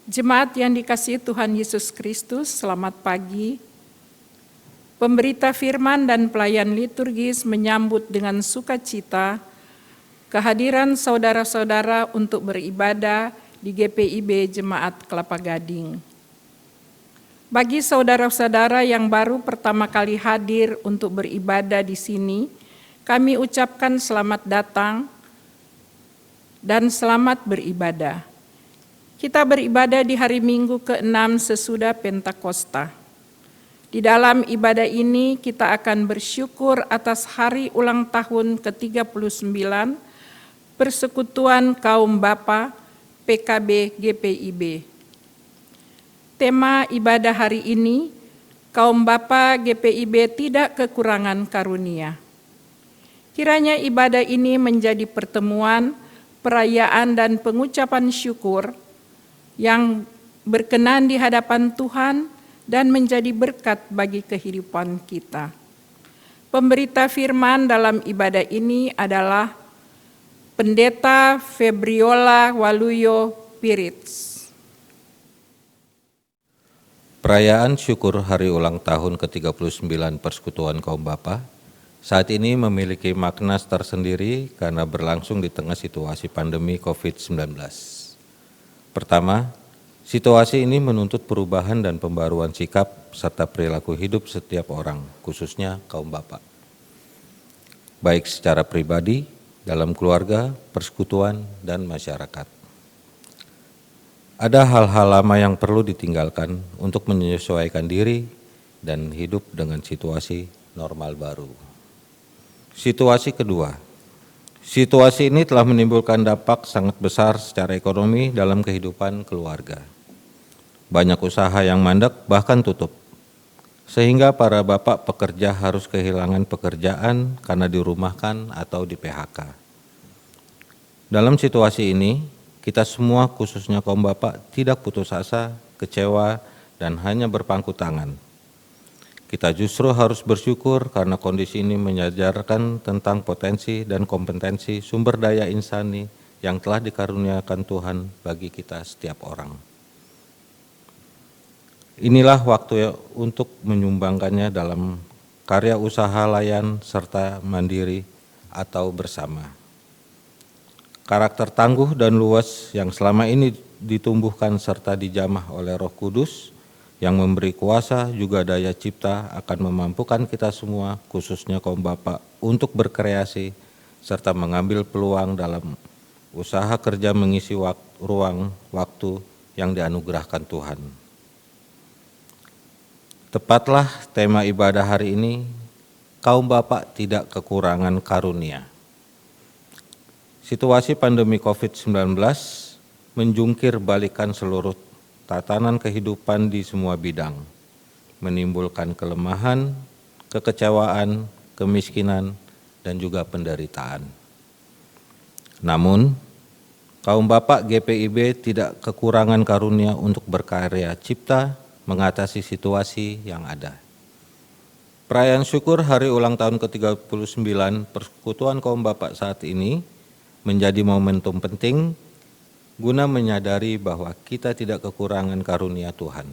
Jemaat yang dikasihi Tuhan Yesus Kristus, selamat pagi. Pemberita firman dan pelayan liturgis menyambut dengan sukacita kehadiran saudara-saudara untuk beribadah di GPIB Jemaat Kelapa Gading. Bagi saudara-saudara yang baru pertama kali hadir untuk beribadah di sini, kami ucapkan selamat datang dan selamat beribadah. Kita beribadah di hari Minggu ke-6 sesudah Pentakosta. Di dalam ibadah ini kita akan bersyukur atas hari ulang tahun ke-39 Persekutuan Kaum Bapa PKB GPIB. Tema ibadah hari ini, Kaum Bapa GPIB tidak kekurangan karunia. Kiranya ibadah ini menjadi pertemuan, perayaan dan pengucapan syukur yang berkenan di hadapan Tuhan dan menjadi berkat bagi kehidupan kita. Pemberita firman dalam ibadah ini adalah Pendeta Febriola Waluyo Pirits. Perayaan syukur hari ulang tahun ke-39 Persekutuan Kaum Bapa saat ini memiliki makna tersendiri karena berlangsung di tengah situasi pandemi COVID-19. Pertama, situasi ini menuntut perubahan dan pembaruan sikap serta perilaku hidup setiap orang, khususnya kaum bapa. Baik secara pribadi, dalam keluarga, persekutuan, dan masyarakat. Ada hal-hal lama yang perlu ditinggalkan untuk menyesuaikan diri dan hidup dengan situasi normal baru. Situasi kedua, situasi ini telah menimbulkan dampak sangat besar secara ekonomi dalam kehidupan keluarga. Banyak usaha yang mandek bahkan tutup, sehingga para bapak pekerja harus kehilangan pekerjaan karena dirumahkan atau di PHK. Dalam situasi ini, kita semua khususnya kaum bapak tidak putus asa, kecewa, dan hanya berpangku tangan. Kita justru harus bersyukur karena kondisi ini mengajarkan tentang potensi dan kompetensi sumber daya insani yang telah dikaruniakan Tuhan bagi kita setiap orang. Inilah waktu untuk menyumbangkannya dalam karya usaha layan serta mandiri atau bersama. Karakter tangguh dan luas yang selama ini ditumbuhkan serta dijamah oleh Roh Kudus yang memberi kuasa juga daya cipta akan memampukan kita semua, khususnya kaum bapak, untuk berkreasi serta mengambil peluang dalam usaha kerja mengisi ruang waktu yang dianugerahkan Tuhan. Tepatlah tema ibadah hari ini, kaum bapak tidak kekurangan karunia. Situasi pandemi COVID-19 menjungkir balikan seluruh tatanan kehidupan di semua bidang, menimbulkan kelemahan, kekecewaan, kemiskinan, dan juga penderitaan. Namun, kaum bapak GPIB tidak kekurangan karunia untuk berkarya cipta mengatasi situasi yang ada. Perayaan syukur hari ulang tahun ke-39 Persekutuan Kaum Bapak saat ini menjadi momentum penting guna menyadari bahwa kita tidak kekurangan karunia Tuhan.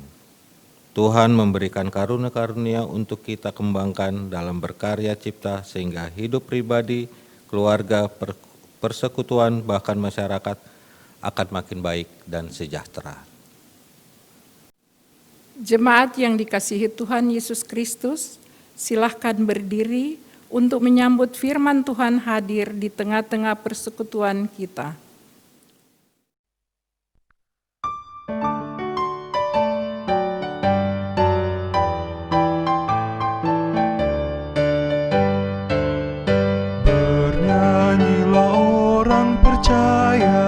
Tuhan memberikan karunia-karunia untuk kita kembangkan dalam berkarya cipta sehingga hidup pribadi, keluarga, persekutuan, bahkan masyarakat akan makin baik dan sejahtera. Jemaat yang dikasihi Tuhan Yesus Kristus, silahkan berdiri untuk menyambut firman Tuhan hadir di tengah-tengah persekutuan kita. Bernyanyilah orang percaya,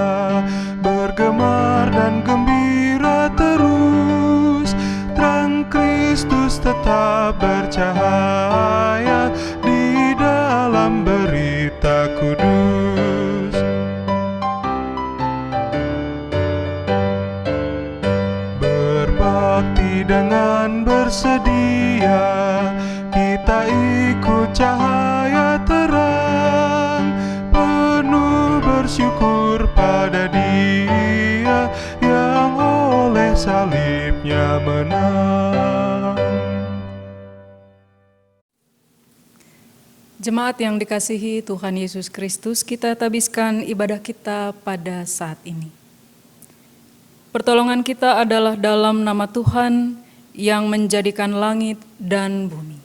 bergemar dan gembira terus, terang Kristus tetap bercahaya di dalam berita kudus. Berbakti dengan bersedia, kita ikut cahaya terang, penuh bersyukur pada Dia yang oleh Jemaat yang dikasihi Tuhan Yesus Kristus, kita tabiskan ibadah kita pada saat ini. Pertolongan kita adalah dalam nama Tuhan yang menjadikan langit dan bumi.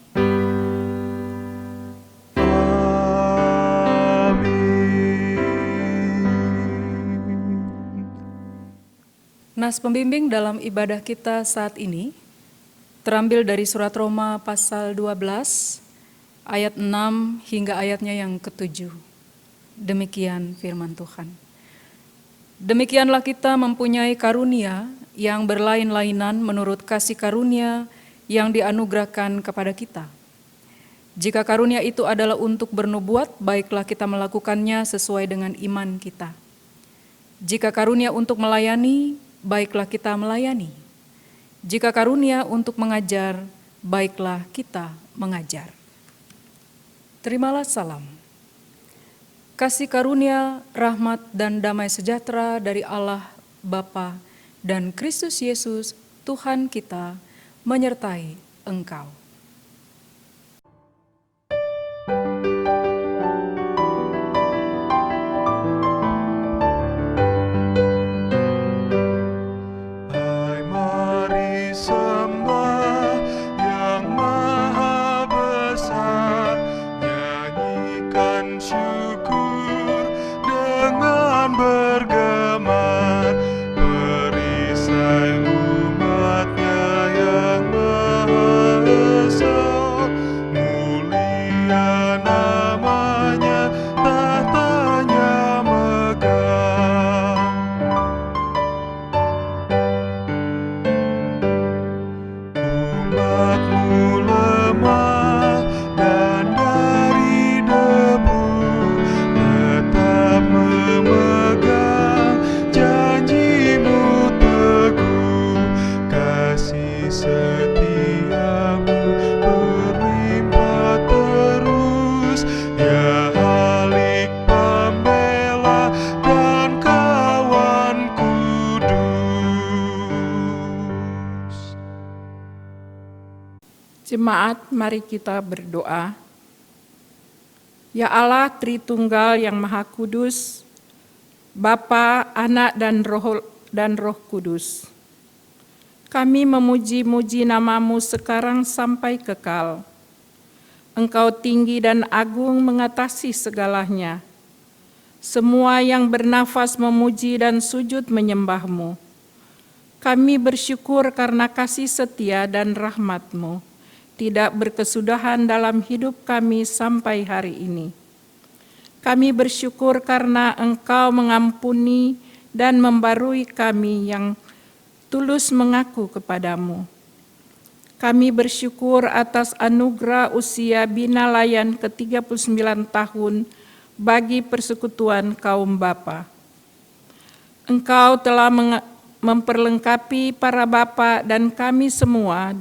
Nas pembimbing dalam ibadah kita saat ini terambil dari surat Roma pasal 12 ayat 6 hingga ayatnya yang ke-7. Demikian firman Tuhan. Demikianlah kita mempunyai karunia yang berlain-lainan menurut kasih karunia yang dianugerahkan kepada kita. Jika karunia itu adalah untuk bernubuat, baiklah kita melakukannya sesuai dengan iman kita. Jika karunia untuk melayani, baiklah kita melayani. Jika karunia untuk mengajar, baiklah kita mengajar. Terimalah salam. Kasih karunia, rahmat, dan damai sejahtera dari Allah Bapa dan Kristus Yesus Tuhan kita menyertai engkau. Hai mari sembah yang maha besar, nyanyikan syukur dengan bergema, perisai umatnya yang maha esa, mulia namanya, tahtanya megah. Umatmu lemah dan dari debu, tetap memegang janjimu teguh. Kasih setiamu berlimpah terus, ya Halik pembela dan kawan kudus. Jemaat, mari kita berdoa. Ya Allah Tritunggal yang Maha Kudus, Bapa, Anak, dan Roh Kudus, kami memuji-muji nama-Mu sekarang sampai kekal. Engkau tinggi dan agung mengatasi segalanya. Semua yang bernafas memuji dan sujud menyembah-Mu. Kami bersyukur karena kasih setia dan rahmat-Mu tidak berkesudahan dalam hidup kami sampai hari ini. Kami bersyukur karena Engkau mengampuni dan membarui kami yang tulus mengaku kepadamu. Kami bersyukur atas anugerah usia binalayan ke-39 tahun bagi persekutuan kaum bapa. Engkau telah memperlengkapi para bapa dan kami semua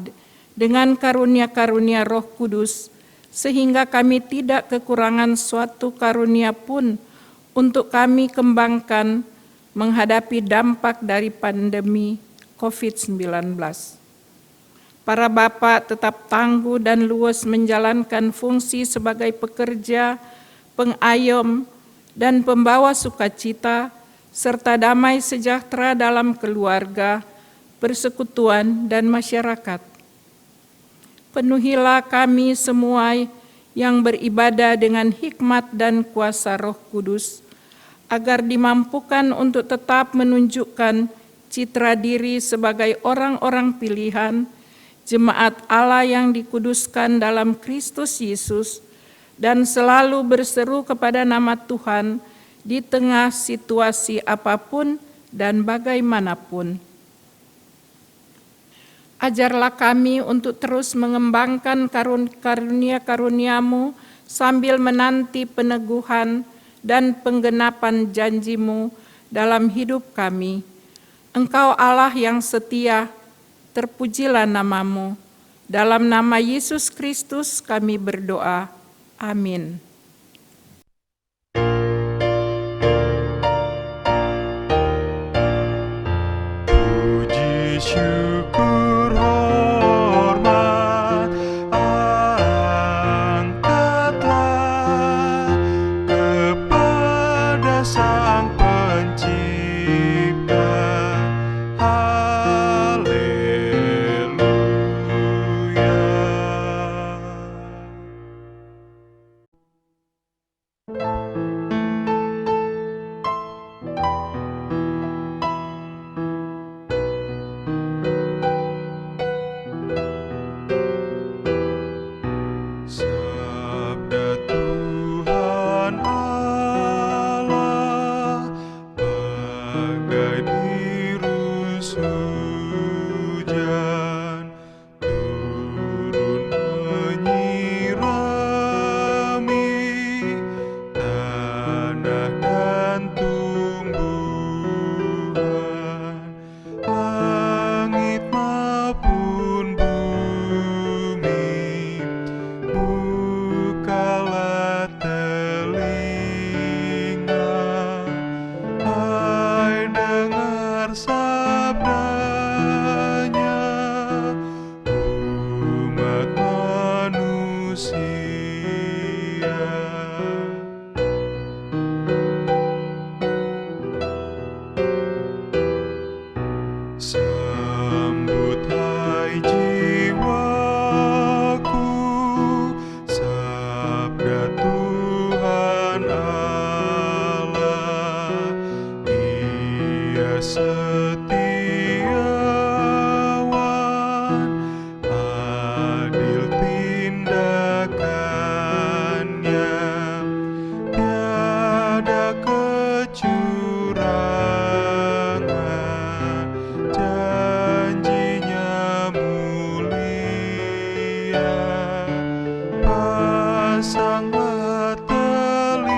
dengan karunia-karunia Roh Kudus, sehingga kami tidak kekurangan suatu karunia pun untuk kami kembangkan menghadapi dampak dari pandemi COVID-19. Para bapa tetap tangguh dan luas menjalankan fungsi sebagai pekerja, pengayom, dan pembawa sukacita, serta damai sejahtera dalam keluarga, persekutuan, dan masyarakat. Penuhilah kami semua yang beribadah dengan hikmat dan kuasa Roh Kudus, agar dimampukan untuk tetap menunjukkan citra diri sebagai orang-orang pilihan, jemaat Allah yang dikuduskan dalam Kristus Yesus, dan selalu berseru kepada nama Tuhan di tengah situasi apapun dan bagaimanapun. Ajarlah kami untuk terus mengembangkan karunia-karunia-Mu sambil menanti peneguhan dan penggenapan janji-Mu dalam hidup kami. Engkau Allah yang setia, terpujilah nama-Mu. Dalam nama Yesus Kristus kami berdoa. Amin. Puji syukur hormat, angkatlah Sabda Tuhan Allah bagai biru hujan turun menyirami tanah dan tumbuhan, langit maupun bumi. Bukalah telinga, hai dengar sabdanya, umat manusia. Sambut hai jiwaku, sabda Tuhan Allah. Ia setiawan, adil tindakannya, tiada kecurangan, janjinya mulia. Pasanglah telinga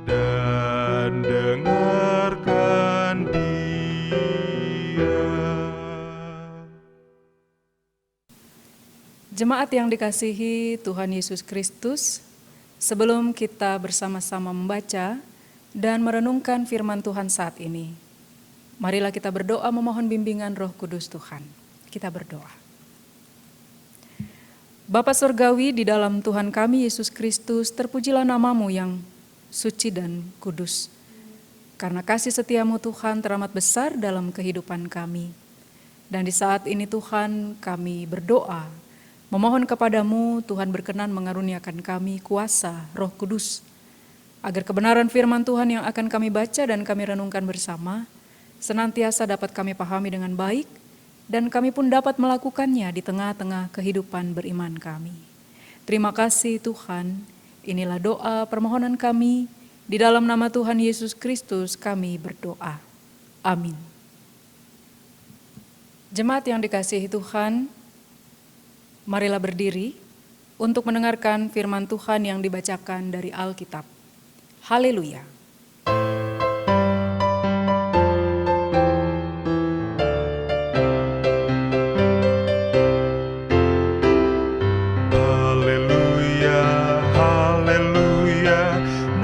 dan dengarkan dia. Jemaat yang dikasihi Tuhan Yesus Kristus, sebelum kita bersama-sama membaca dan merenungkan firman Tuhan saat ini, marilah kita berdoa memohon bimbingan Roh Kudus Tuhan. Kita berdoa. Bapa Surgawi, di dalam Tuhan kami Yesus Kristus, terpujilah nama-Mu yang suci dan kudus. Karena kasih setiamu Tuhan teramat besar dalam kehidupan kami. Dan di saat ini Tuhan, kami berdoa, memohon kepadamu Tuhan berkenan mengaruniakan kami kuasa Roh Kudus, agar kebenaran firman Tuhan yang akan kami baca dan kami renungkan bersama, senantiasa dapat kami pahami dengan baik, dan kami pun dapat melakukannya di tengah-tengah kehidupan beriman kami. Terima kasih Tuhan, inilah doa permohonan kami, di dalam nama Tuhan Yesus Kristus kami berdoa. Amin. Jemaat yang dikasihi Tuhan, marilah berdiri untuk mendengarkan firman Tuhan yang dibacakan dari Alkitab. Haleluya. Haleluya, haleluya,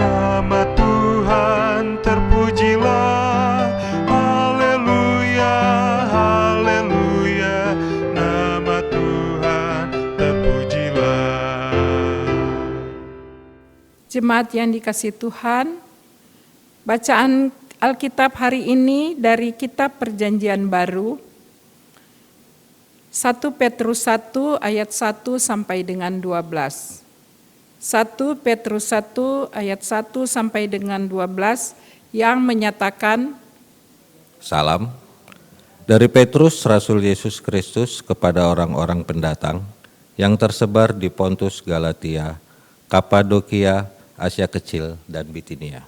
nama Tuhan terpujilah. Haleluya, haleluya, nama Tuhan terpujilah. Jemaat yang dikasihi Tuhan, bacaan Alkitab hari ini dari Kitab Perjanjian Baru, 1 Petrus 1 ayat 1 sampai dengan 12. 1 Petrus 1 ayat 1 sampai dengan 12 yang menyatakan, Salam dari Petrus, Rasul Yesus Kristus, kepada orang-orang pendatang yang tersebar di Pontus, Galatia, Kapadokia, Asia Kecil, dan Bitinia,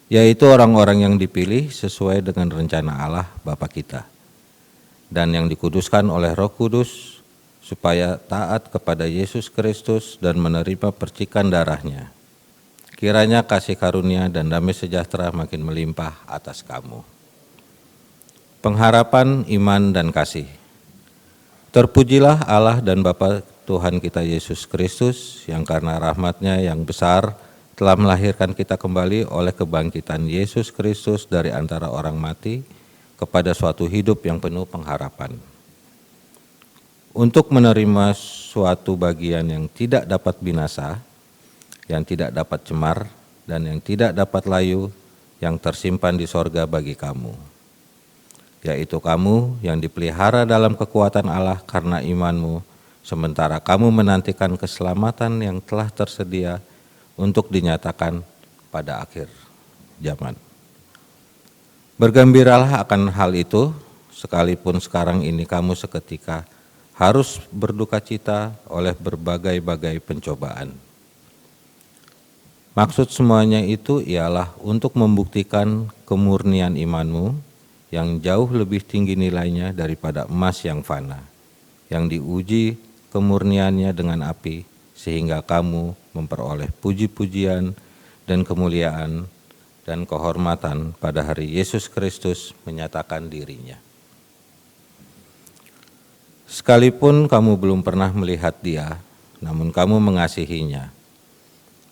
yaitu orang-orang yang dipilih sesuai dengan rencana Allah Bapa kita, dan yang dikuduskan oleh Roh Kudus, supaya taat kepada Yesus Kristus dan menerima percikan darahnya. Kiranya kasih karunia dan damai sejahtera makin melimpah atas kamu. Pengharapan, iman, dan kasih. Terpujilah Allah dan Bapa Tuhan kita Yesus Kristus, yang karena rahmat-Nya yang besar telah melahirkan kita kembali oleh kebangkitan Yesus Kristus dari antara orang mati kepada suatu hidup yang penuh pengharapan. Untuk menerima suatu bagian yang tidak dapat binasa, yang tidak dapat cemar, dan yang tidak dapat layu, yang tersimpan di sorga bagi kamu, yaitu kamu yang dipelihara dalam kekuatan Allah karena imanmu, sementara kamu menantikan keselamatan yang telah tersedia untuk dinyatakan pada akhir zaman. Bergembiralah akan hal itu, sekalipun sekarang ini kamu seketika harus berduka cita oleh berbagai-bagai pencobaan. Maksud semuanya itu ialah untuk membuktikan kemurnian imanmu yang jauh lebih tinggi nilainya daripada emas yang fana, yang diuji kemurniannya dengan api, sehingga kamu memperoleh puji-pujian dan kemuliaan dan kehormatan pada hari Yesus Kristus menyatakan dirinya. Sekalipun kamu belum pernah melihat Dia, namun kamu mengasihinya.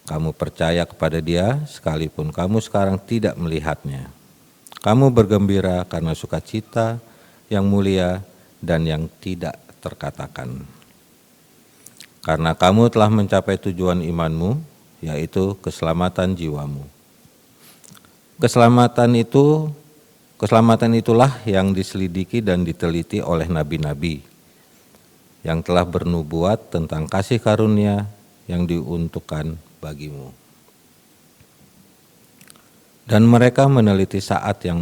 Kamu percaya kepada Dia sekalipun kamu sekarang tidak melihatnya. Kamu bergembira karena sukacita yang mulia dan yang tidak terkatakan. Karena kamu telah mencapai tujuan imanmu, yaitu keselamatan jiwamu. Keselamatan itulah yang diselidiki dan diteliti oleh nabi-nabi yang telah bernubuat tentang kasih karunia yang diuntukkan bagimu. Dan mereka meneliti saat yang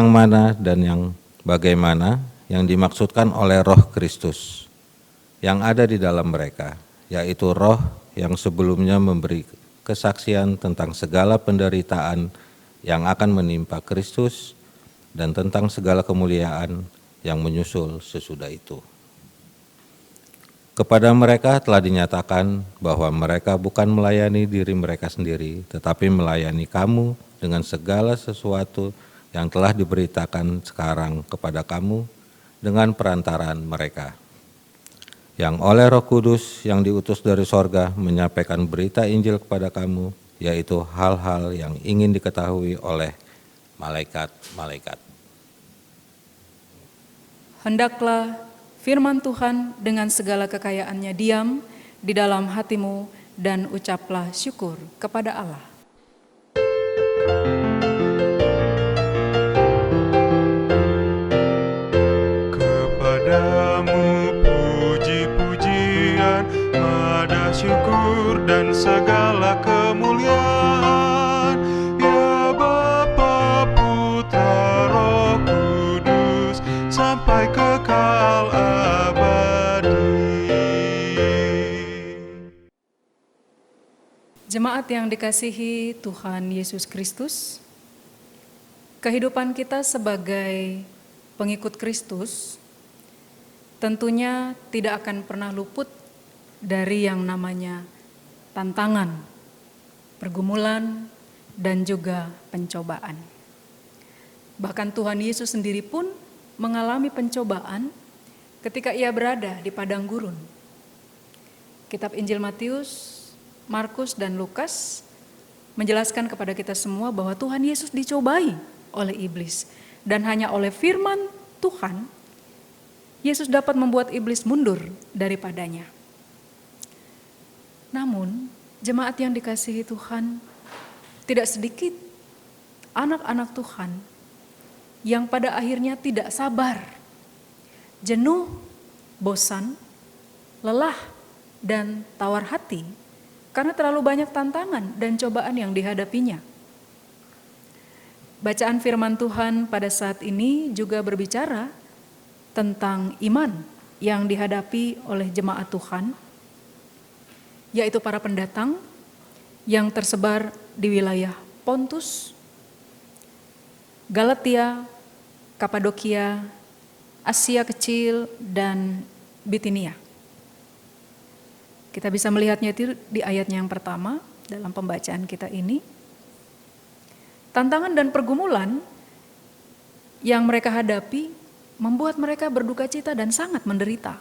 mana dan yang bagaimana yang dimaksudkan oleh Roh Kristus yang ada di dalam mereka, yaitu Roh yang sebelumnya memberi kesaksian tentang segala penderitaan yang akan menimpa Kristus dan tentang segala kemuliaan yang menyusul sesudah itu. Kepada mereka telah dinyatakan bahwa mereka bukan melayani diri mereka sendiri, tetapi melayani kamu dengan segala sesuatu yang telah diberitakan sekarang kepada kamu dengan perantaraan mereka, yang oleh Roh Kudus yang diutus dari sorga menyampaikan berita Injil kepada kamu, yaitu hal-hal yang ingin diketahui oleh malaikat-malaikat. Hendaklah firman Tuhan dengan segala kekayaannya diam di dalam hatimu dan ucaplah syukur kepada Allah. Kepadamu puji-pujian, nada syukur dan segala kemuliaan, ya Bapa, Putra, Roh Kudus, sampai kekal abadi. Jemaat yang dikasihi Tuhan Yesus Kristus, kehidupan kita sebagai pengikut Kristus tentunya tidak akan pernah luput dari yang namanya tantangan, pergumulan, dan juga pencobaan. Bahkan Tuhan Yesus sendiri pun mengalami pencobaan ketika ia berada di padang gurun. Kitab Injil Matius, Markus, dan Lukas menjelaskan kepada kita semua bahwa Tuhan Yesus dicobai oleh iblis. Dan hanya oleh firman Tuhan, Yesus dapat membuat iblis mundur daripadanya. Namun, jemaat yang dikasihi Tuhan, tidak sedikit anak-anak Tuhan yang pada akhirnya tidak sabar, jenuh, bosan, lelah, dan tawar hati karena terlalu banyak tantangan dan cobaan yang dihadapinya. Bacaan firman Tuhan pada saat ini juga berbicara tentang iman yang dihadapi oleh jemaat Tuhan, yaitu para pendatang yang tersebar di wilayah Pontus, Galatia, Kapadokia, Asia Kecil, dan Bitinia. Kita bisa melihatnya itu di ayatnya yang pertama dalam pembacaan kita ini. Tantangan dan pergumulan yang mereka hadapi membuat mereka berduka cita dan sangat menderita.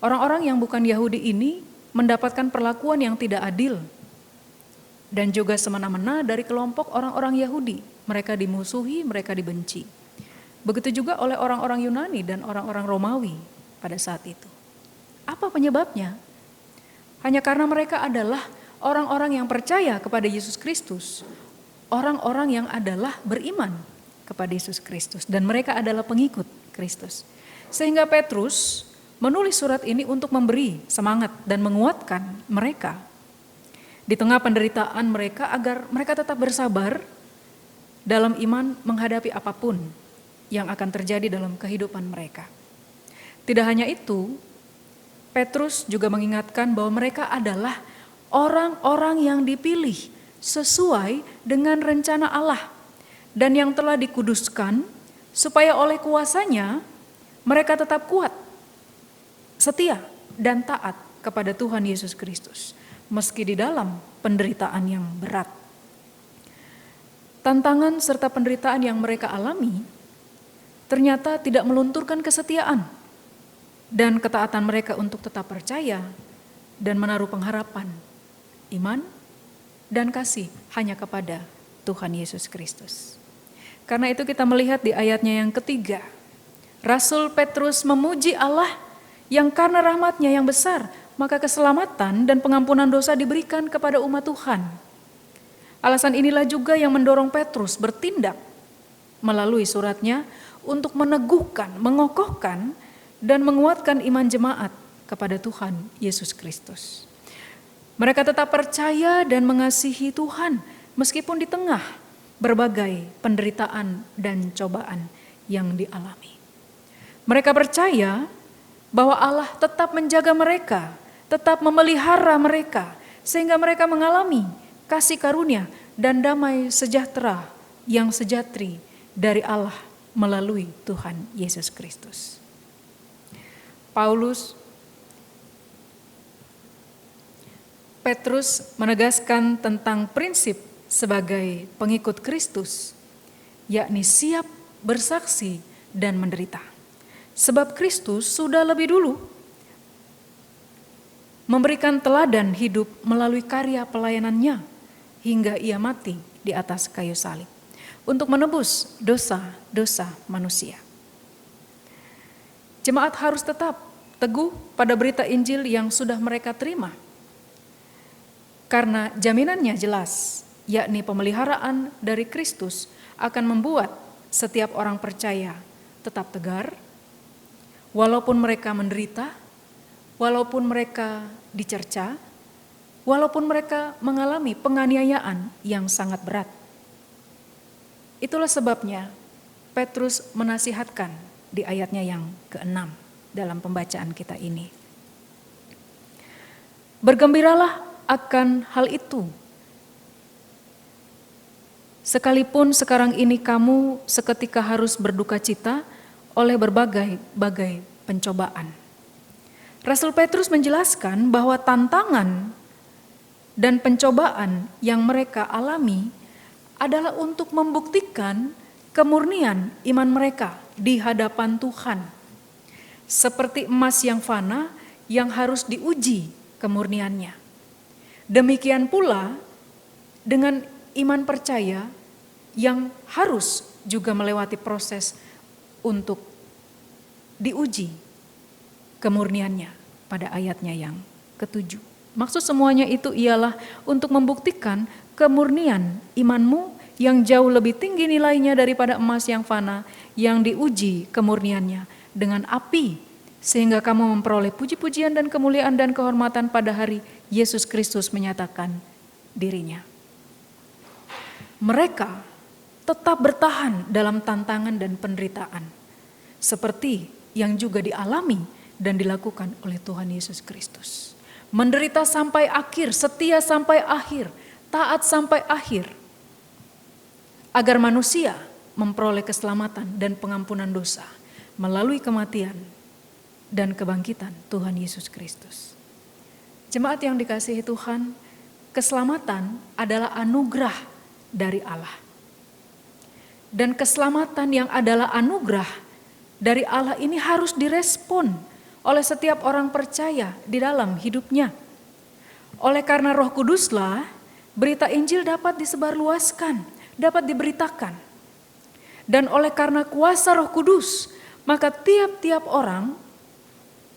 Orang-orang yang bukan Yahudi ini mendapatkan perlakuan yang tidak adil dan juga semena-mena dari kelompok orang-orang Yahudi. Mereka dimusuhi, mereka dibenci. Begitu juga oleh orang-orang Yunani dan orang-orang Romawi pada saat itu. Apa penyebabnya? Hanya karena mereka adalah orang-orang yang percaya kepada Yesus Kristus, orang-orang yang adalah beriman kepada Yesus Kristus dan mereka adalah pengikut Kristus. Sehingga Petrus menulis surat ini untuk memberi semangat dan menguatkan mereka di tengah penderitaan mereka agar mereka tetap bersabar dalam iman menghadapi apapun yang akan terjadi dalam kehidupan mereka. Tidak hanya itu, Petrus juga mengingatkan bahwa mereka adalah orang-orang yang dipilih sesuai dengan rencana Allah dan yang telah dikuduskan supaya oleh kuasanya mereka tetap kuat, setia dan taat kepada Tuhan Yesus Kristus meski di dalam penderitaan yang berat. Tantangan serta penderitaan yang mereka alami ternyata tidak melunturkan kesetiaan dan ketaatan mereka untuk tetap percaya dan menaruh pengharapan, iman, dan kasih hanya kepada Tuhan Yesus Kristus. Karena itu kita melihat di ayatnya yang ketiga, Rasul Petrus memuji Allah yang karena rahmat-Nya yang besar, maka keselamatan dan pengampunan dosa diberikan kepada umat Tuhan. Alasan inilah juga yang mendorong Petrus bertindak melalui suratnya untuk meneguhkan, mengokohkan, dan menguatkan iman jemaat kepada Tuhan Yesus Kristus. Mereka tetap percaya dan mengasihi Tuhan meskipun di tengah berbagai penderitaan dan cobaan yang dialami. Mereka percaya bahwa Allah tetap menjaga mereka, tetap memelihara mereka, sehingga mereka mengalami kasih karunia dan damai sejahtera yang sejati dari Allah melalui Tuhan Yesus Kristus. Petrus menegaskan tentang prinsip sebagai pengikut Kristus, yakni siap bersaksi dan menderita. Sebab Kristus sudah lebih dulu memberikan teladan hidup melalui karya pelayanannya hingga ia mati di atas kayu salib untuk menebus dosa-dosa manusia. Jemaat harus tetap teguh pada berita Injil yang sudah mereka terima, karena jaminannya jelas, yakni pemeliharaan dari Kristus akan membuat setiap orang percaya tetap tegar, walaupun mereka menderita, walaupun mereka dicerca, walaupun mereka mengalami penganiayaan yang sangat berat. Itulah sebabnya Petrus menasihatkan di ayatnya yang ke-6 dalam pembacaan kita ini. Bergembiralah akan hal itu, sekalipun sekarang ini kamu seketika harus berduka cita oleh berbagai pencobaan. Rasul Petrus menjelaskan bahwa tantangan dan pencobaan yang mereka alami adalah untuk membuktikan kemurnian iman mereka di hadapan Tuhan. Seperti emas yang fana yang harus diuji kemurniannya. Demikian pula dengan iman percaya yang harus juga melewati proses untuk diuji kemurniannya pada ayatnya yang ke-7. Maksud semuanya itu ialah untuk membuktikan kemurnian imanmu yang jauh lebih tinggi nilainya daripada emas yang fana yang diuji kemurniannya dengan api, sehingga kamu memperoleh puji-pujian dan kemuliaan dan kehormatan pada hari Yesus Kristus menyatakan dirinya. Mereka tetap bertahan dalam tantangan dan penderitaan, seperti yang juga dialami dan dilakukan oleh Tuhan Yesus Kristus. Menderita sampai akhir, setia sampai akhir, taat sampai akhir, agar manusia memperoleh keselamatan dan pengampunan dosa melalui kematian dan kebangkitan Tuhan Yesus Kristus. Jemaat yang dikasihi Tuhan, keselamatan adalah anugerah dari Allah. Dan keselamatan yang adalah anugerah dari Allah ini harus direspon oleh setiap orang percaya di dalam hidupnya. Oleh karena Roh Kuduslah, berita Injil dapat disebarluaskan, dapat diberitakan. Dan oleh karena kuasa Roh Kudus, maka tiap-tiap orang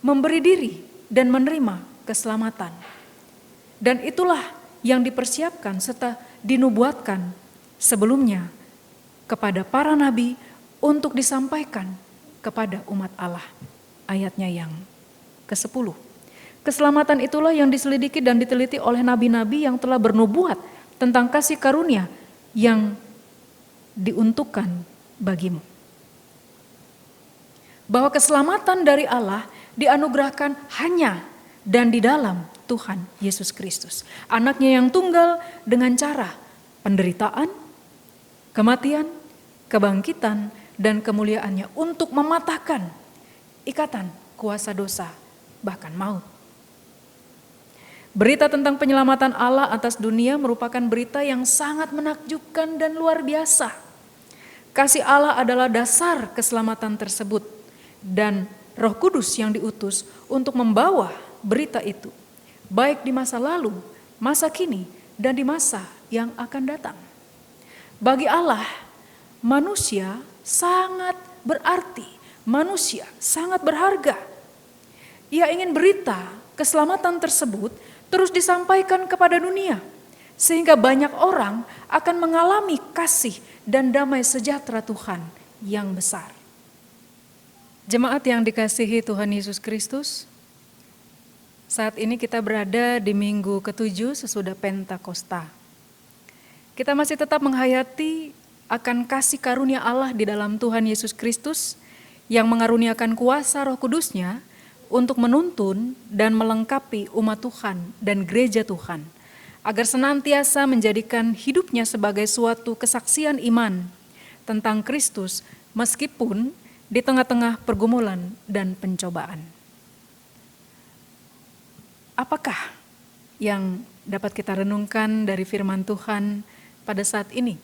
memberi diri dan menerima keselamatan. Dan itulah yang dipersiapkan serta dinubuatkan sebelumnya kepada para nabi untuk disampaikan kepada umat Allah. Ayatnya yang ke-10. Keselamatan itulah yang diselidiki dan diteliti oleh nabi-nabi yang telah bernubuat tentang kasih karunia yang diuntukkan bagimu. Bahwa keselamatan dari Allah dianugerahkan hanya dan di dalam Tuhan Yesus Kristus, anaknya yang tunggal, dengan cara penderitaan, kematian, kebangkitan, dan kemuliaannya untuk mematahkan ikatan kuasa dosa, bahkan maut. Berita tentang penyelamatan Allah atas dunia merupakan berita yang sangat menakjubkan dan luar biasa. Kasih Allah adalah dasar keselamatan tersebut, dan Roh Kudus yang diutus untuk membawa berita itu, baik di masa lalu, masa kini, dan di masa yang akan datang. Bagi Allah, manusia sangat berarti, manusia sangat berharga. Ia ingin berita keselamatan tersebut terus disampaikan kepada dunia, sehingga banyak orang akan mengalami kasih dan damai sejahtera Tuhan yang besar. Jemaat yang dikasihi Tuhan Yesus Kristus, saat ini kita berada di minggu ke-7 sesudah Pentakosta. Kita masih tetap menghayati akan kasih karunia Allah di dalam Tuhan Yesus Kristus yang mengaruniakan kuasa Roh Kudus-Nya untuk menuntun dan melengkapi umat Tuhan dan gereja Tuhan, agar senantiasa menjadikan hidupnya sebagai suatu kesaksian iman tentang Kristus meskipun di tengah-tengah pergumulan dan pencobaan. Apakah yang dapat kita renungkan dari firman Tuhan pada saat ini?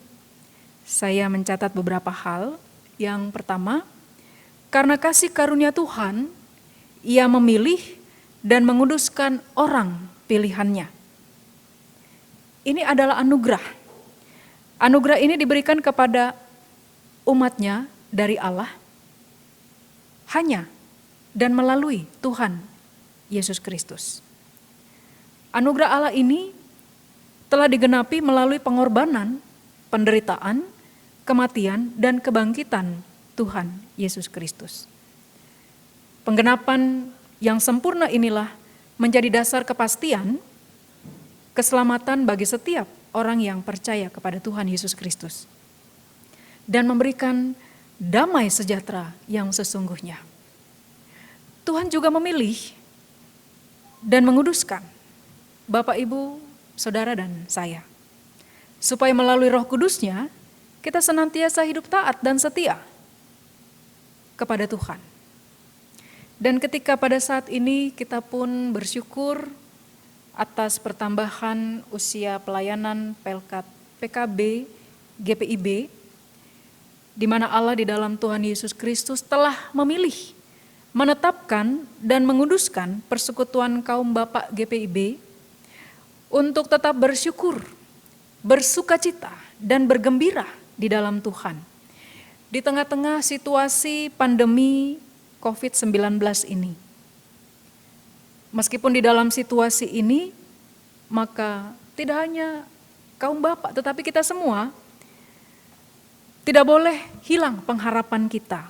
Saya mencatat beberapa hal. Yang pertama, karena kasih karunia Tuhan, Ia memilih dan menguduskan orang pilihannya. Ini adalah anugerah. Anugerah ini diberikan kepada umatnya dari Allah, hanya dan melalui Tuhan Yesus Kristus. Anugerah Allah ini telah digenapi melalui pengorbanan, penderitaan, kematian, dan kebangkitan Tuhan Yesus Kristus. Penggenapan yang sempurna inilah menjadi dasar kepastian keselamatan bagi setiap orang yang percaya kepada Tuhan Yesus Kristus, dan memberikan damai sejahtera yang sesungguhnya. Tuhan juga memilih dan menguduskan Bapak, Ibu, Saudara, dan saya, supaya melalui Roh Kudus-Nya kita senantiasa hidup taat dan setia kepada Tuhan. Dan ketika pada saat ini kita pun bersyukur atas pertambahan usia pelayanan Pelkat PKB GPIB, di mana Allah di dalam Tuhan Yesus Kristus telah memilih, menetapkan dan menguduskan persekutuan kaum Bapak GPIB untuk tetap bersyukur, bersukacita, dan bergembira di dalam Tuhan. Di tengah-tengah situasi pandemi COVID-19 ini. Meskipun di dalam situasi ini, maka tidak hanya kaum Bapak, tetapi kita semua tidak boleh hilang pengharapan kita.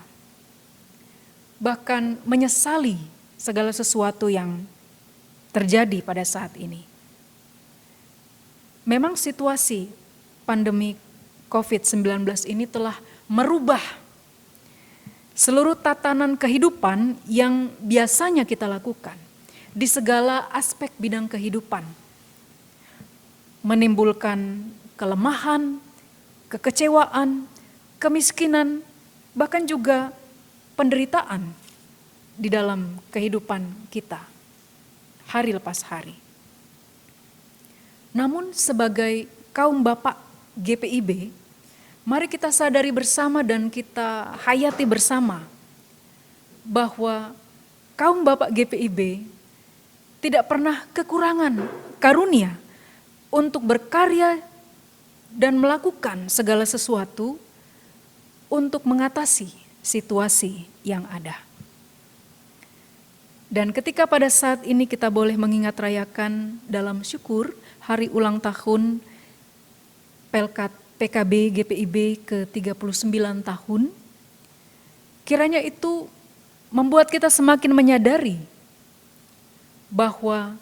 Bahkan menyesali segala sesuatu yang terjadi pada saat ini. Memang situasi pandemi COVID-19 ini telah merubah seluruh tatanan kehidupan yang biasanya kita lakukan di segala aspek bidang kehidupan. Menimbulkan kelemahan, kekecewaan, kemiskinan, bahkan juga penderitaan di dalam kehidupan kita hari lepas hari. Namun sebagai kaum Bapak GPIB, mari kita sadari bersama dan kita hayati bersama bahwa kaum Bapak GPIB tidak pernah kekurangan karunia untuk berkarya dan melakukan segala sesuatu untuk mengatasi situasi yang ada. Dan ketika pada saat ini kita boleh mengingat rayakan dalam syukur hari ulang tahun Pelkat PKB GPIB ke-39 tahun, kiranya itu membuat kita semakin menyadari bahwa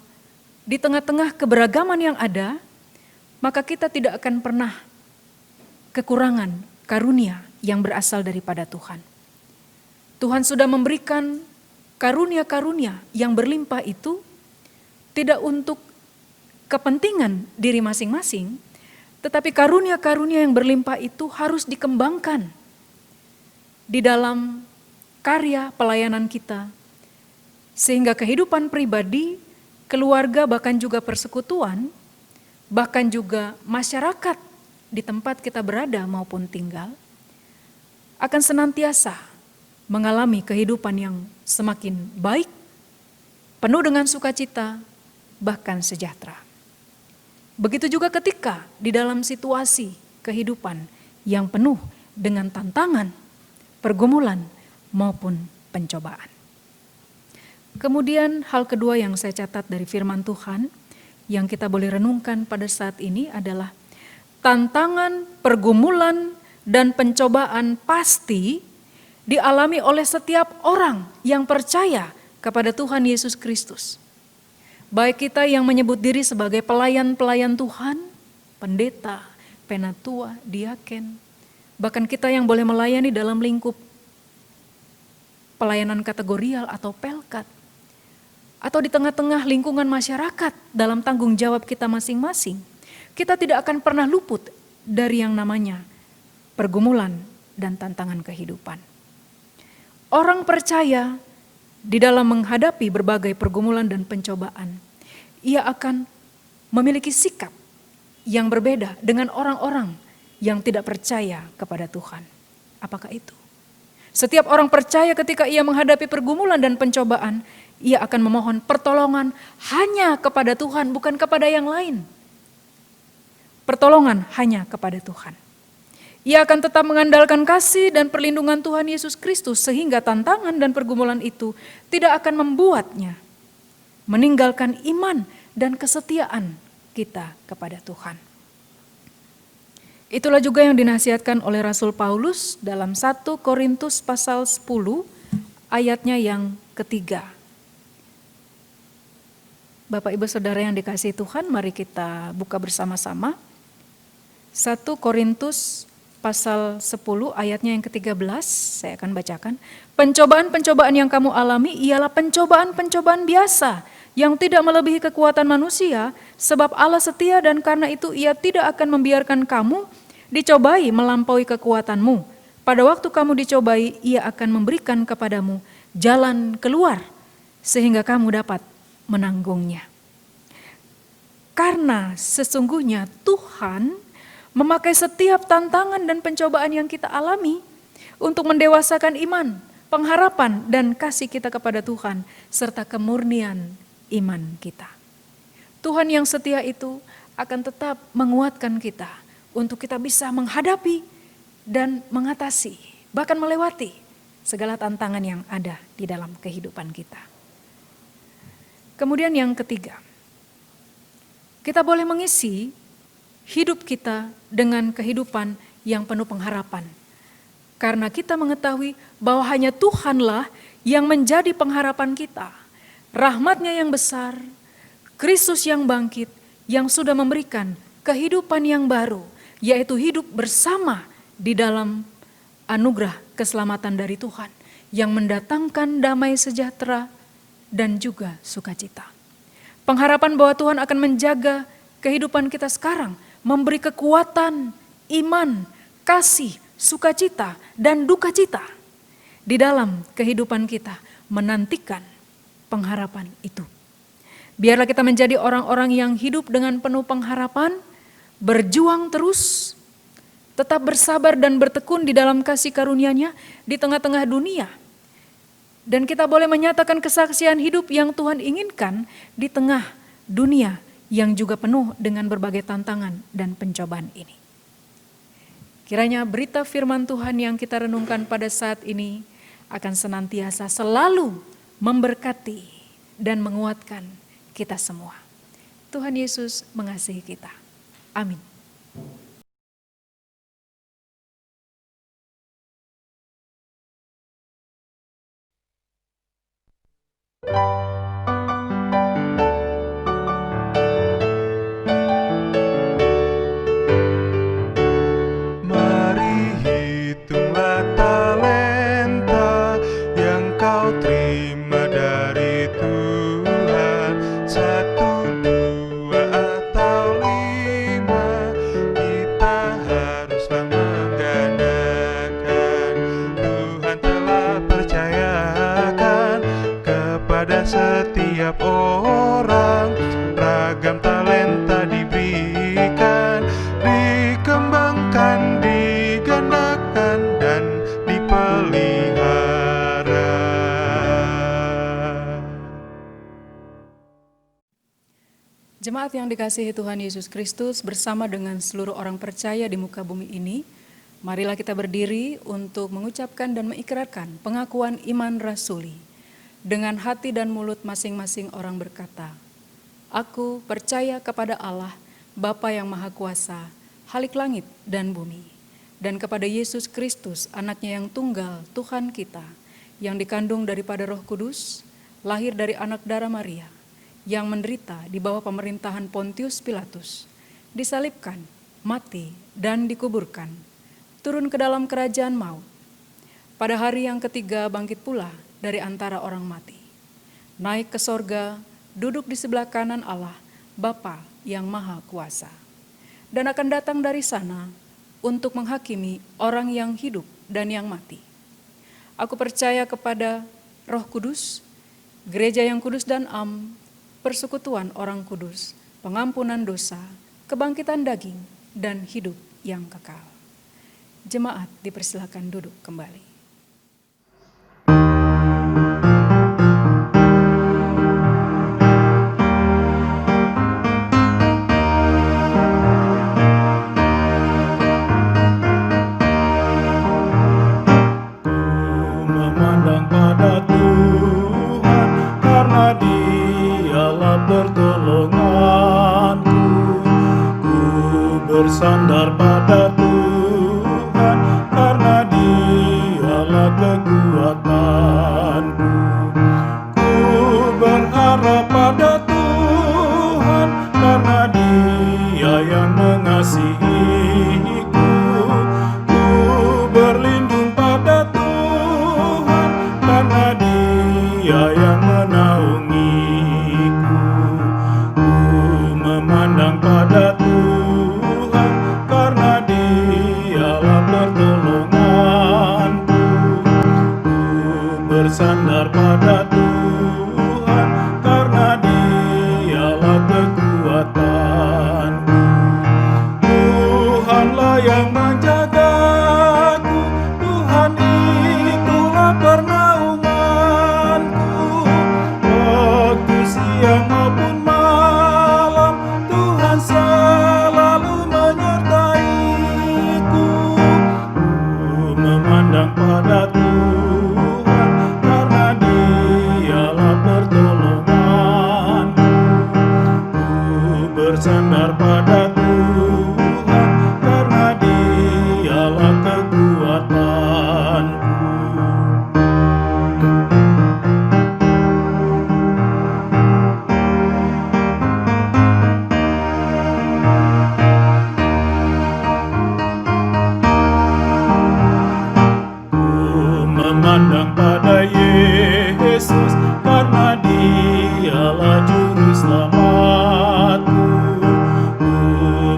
di tengah-tengah keberagaman yang ada, maka kita tidak akan pernah kekurangan karunia yang berasal daripada Tuhan. Tuhan sudah memberikan karunia-karunia yang berlimpah itu tidak untuk kepentingan diri masing-masing, tetapi karunia-karunia yang berlimpah itu harus dikembangkan di dalam karya pelayanan kita, sehingga kehidupan pribadi, keluarga, bahkan juga persekutuan, bahkan juga masyarakat di tempat kita berada maupun tinggal, akan senantiasa mengalami kehidupan yang semakin baik, penuh dengan sukacita, bahkan sejahtera. Begitu juga ketika di dalam situasi kehidupan yang penuh dengan tantangan, pergumulan, maupun pencobaan. Kemudian hal kedua yang saya catat dari firman Tuhan yang kita boleh renungkan pada saat ini adalah tantangan, pergumulan, dan pencobaan pasti dialami oleh setiap orang yang percaya kepada Tuhan Yesus Kristus. Baik kita yang menyebut diri sebagai pelayan-pelayan Tuhan, pendeta, penatua, diaken, bahkan kita yang boleh melayani dalam lingkup pelayanan kategorial atau pelkat, atau di tengah-tengah lingkungan masyarakat dalam tanggung jawab kita masing-masing, kita tidak akan pernah luput dari yang namanya pergumulan dan tantangan kehidupan. Orang percaya di dalam menghadapi berbagai pergumulan dan pencobaan, ia akan memiliki sikap yang berbeda dengan orang-orang yang tidak percaya kepada Tuhan. Apakah itu? Setiap orang percaya ketika ia menghadapi pergumulan dan pencobaan, ia akan memohon pertolongan hanya kepada Tuhan, bukan kepada yang lain. Pertolongan hanya kepada Tuhan. Ia akan tetap mengandalkan kasih dan perlindungan Tuhan Yesus Kristus sehingga tantangan dan pergumulan itu tidak akan membuatnya meninggalkan iman dan kesetiaan kita kepada Tuhan. Itulah juga yang dinasihatkan oleh Rasul Paulus dalam 1 Korintus pasal 10 ayatnya yang ketiga. Bapak Ibu Saudara yang dikasihi Tuhan, mari kita buka bersama-sama. 1 Korintus pasal 10 ayatnya yang ke-13, saya akan bacakan. Pencobaan-pencobaan yang kamu alami ialah pencobaan-pencobaan biasa yang tidak melebihi kekuatan manusia, sebab Allah setia dan karena itu ia tidak akan membiarkan kamu dicobai melampaui kekuatanmu. Pada waktu kamu dicobai, ia akan memberikan kepadamu jalan keluar sehingga kamu dapat menanggungnya. Karena sesungguhnya Tuhan memakai setiap tantangan dan pencobaan yang kita alami untuk mendewasakan iman, pengharapan, dan kasih kita kepada Tuhan, serta kemurnian iman kita. Tuhan yang setia itu akan tetap menguatkan kita untuk kita bisa menghadapi dan mengatasi, bahkan melewati segala tantangan yang ada di dalam kehidupan kita. Kemudian yang ketiga, kita boleh mengisi hidup kita dengan kehidupan yang penuh pengharapan. Karena kita mengetahui bahwa hanya Tuhanlah yang menjadi pengharapan kita. Rahmat-Nya yang besar, Kristus yang bangkit, yang sudah memberikan kehidupan yang baru, yaitu hidup bersama di dalam anugerah keselamatan dari Tuhan, yang mendatangkan damai sejahtera dan juga sukacita. Pengharapan bahwa Tuhan akan menjaga kehidupan kita sekarang, memberi kekuatan, iman, kasih, sukacita, dan duka cita di dalam kehidupan kita, menantikan pengharapan itu. Biarlah kita menjadi orang-orang yang hidup dengan penuh pengharapan, berjuang terus, tetap bersabar dan bertekun di dalam kasih karunia-Nya di tengah-tengah dunia. Dan kita boleh menyatakan kesaksian hidup yang Tuhan inginkan di tengah dunia yang juga penuh dengan berbagai tantangan dan pencobaan ini. Kiranya berita firman Tuhan yang kita renungkan pada saat ini akan senantiasa selalu memberkati dan menguatkan kita semua. Tuhan Yesus mengasihi kita. Amin. Mari hitunglah talenta yang kau terima dari Tuhan. 1, 2, atau 5, kita haruslah menggandakan. Tuhan telah percayakan kepada setiap orang, ragam talenta diberikan, dikembangkan, digandakan, dan dipelihara. Jemaat yang dikasihi Tuhan Yesus Kristus, bersama dengan seluruh orang percaya di muka bumi ini, marilah kita berdiri untuk mengucapkan dan mengikrarkan pengakuan iman rasuli. Dengan hati dan mulut masing-masing orang berkata, "Aku percaya kepada Allah, Bapa yang Maha Kuasa, Khalik langit dan bumi, dan kepada Yesus Kristus, anaknya yang tunggal, Tuhan kita, yang dikandung daripada Roh Kudus, lahir dari anak darah Maria, yang menderita di bawah pemerintahan Pontius Pilatus, disalibkan, mati, dan dikuburkan, turun ke dalam kerajaan maut. Pada hari yang ketiga bangkit pula dari antara orang mati, naik ke sorga, duduk di sebelah kanan Allah, Bapa yang Maha Kuasa, dan akan datang dari sana untuk menghakimi orang yang hidup dan yang mati. Aku percaya kepada Roh Kudus, gereja yang kudus dan am, persekutuan orang kudus, pengampunan dosa, kebangkitan daging, dan hidup yang kekal." Jemaat dipersilakan duduk kembali. Memandang pada Tuhan, karena Dialah pertolonganku. Ku bersandar pada Tuhan, karena Dialah kekuatanku. Ku berharap pada Tuhan, karena Dia yang mengasihiku. Ku berlindung pada Tuhan, karena Dia yang menaungiku. Ku memandang pada Tuhan, karena Dialah pertolonganku. Ku bersandar pada Tuhan, karena Dialah kekuatanku. Tuhanlah yang menjagaku, Tuhan itulah pernaunganku. Waktu siang maupun malam, Tuhan selalu menyertaiku. Ku memandang pada Tuhan, karena Dialah pertolonganku. Ku bersandar pada Tuhan, karena Dialah kekuatanku. Ku memandang pada Yesus, karena Dialah juru selamatku. Ku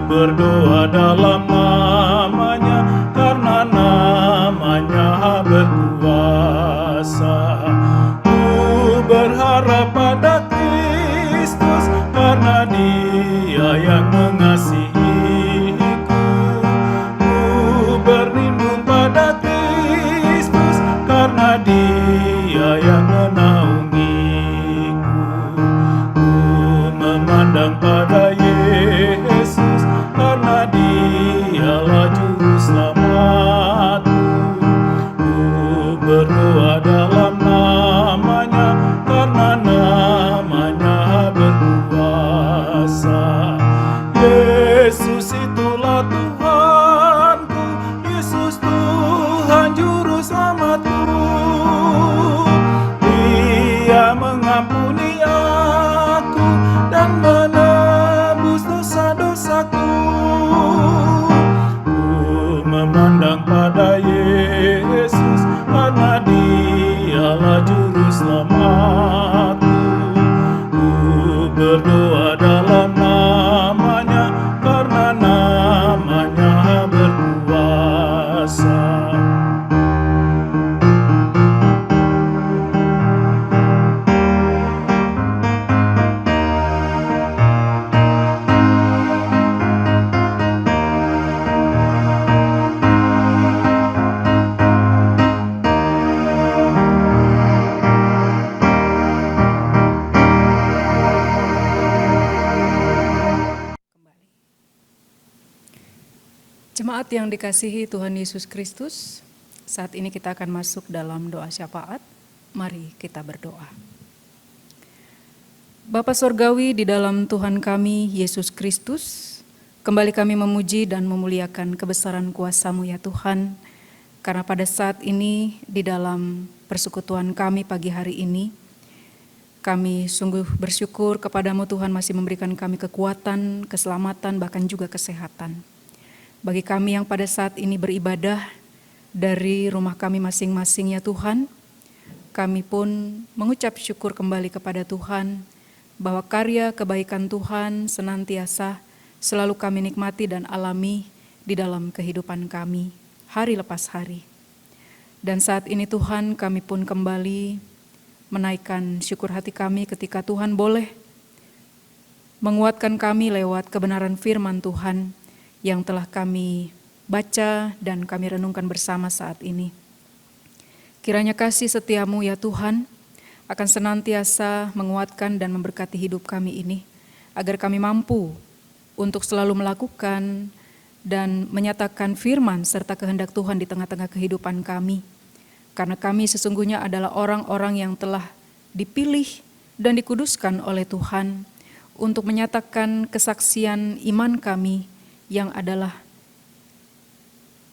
berdoa dalam nama-Nya, karena nama-Nya berkuasa. Ku berharap pada Kristus, karena Dia yang mengasihiku. Ku berlindung pada Kristus, karena Dia yang menaungiku. Ku memandang pada Yesus, karena Dialah juru selamatku. Ku berdoa dalam nama-Nya, karena nama-Nya berkuasa. Yesus itulah Tuhanku, Yesus Tuhan juru selamatku. Dialah juru selamatku. Ku berdoa dalam namanya, karena namanya berkuasa. Jemaat yang dikasihi Tuhan Yesus Kristus, saat ini kita akan masuk dalam doa syafaat. Mari kita berdoa. Bapa Sorgawi, di dalam Tuhan kami Yesus Kristus, kembali kami memuji dan memuliakan kebesaran kuasa-Mu ya Tuhan, karena pada saat ini di dalam persekutuan kami pagi hari ini, kami sungguh bersyukur kepadamu Tuhan masih memberikan kami kekuatan, keselamatan, bahkan juga kesehatan. Bagi kami yang pada saat ini beribadah dari rumah kami masing-masing ya Tuhan, kami pun mengucap syukur kembali kepada Tuhan bahwa karya kebaikan Tuhan senantiasa selalu kami nikmati dan alami di dalam kehidupan kami hari lepas hari. Dan saat ini Tuhan, kami pun kembali menaikkan syukur hati kami ketika Tuhan boleh menguatkan kami lewat kebenaran firman Tuhan yang telah kami baca dan kami renungkan bersama saat ini. Kiranya kasih setiamu ya Tuhan akan senantiasa menguatkan dan memberkati hidup kami ini, agar kami mampu untuk selalu melakukan dan menyatakan firman serta kehendak Tuhan di tengah-tengah kehidupan kami. Karena kami sesungguhnya adalah orang-orang yang telah dipilih dan dikuduskan oleh Tuhan untuk menyatakan kesaksian iman kami yang adalah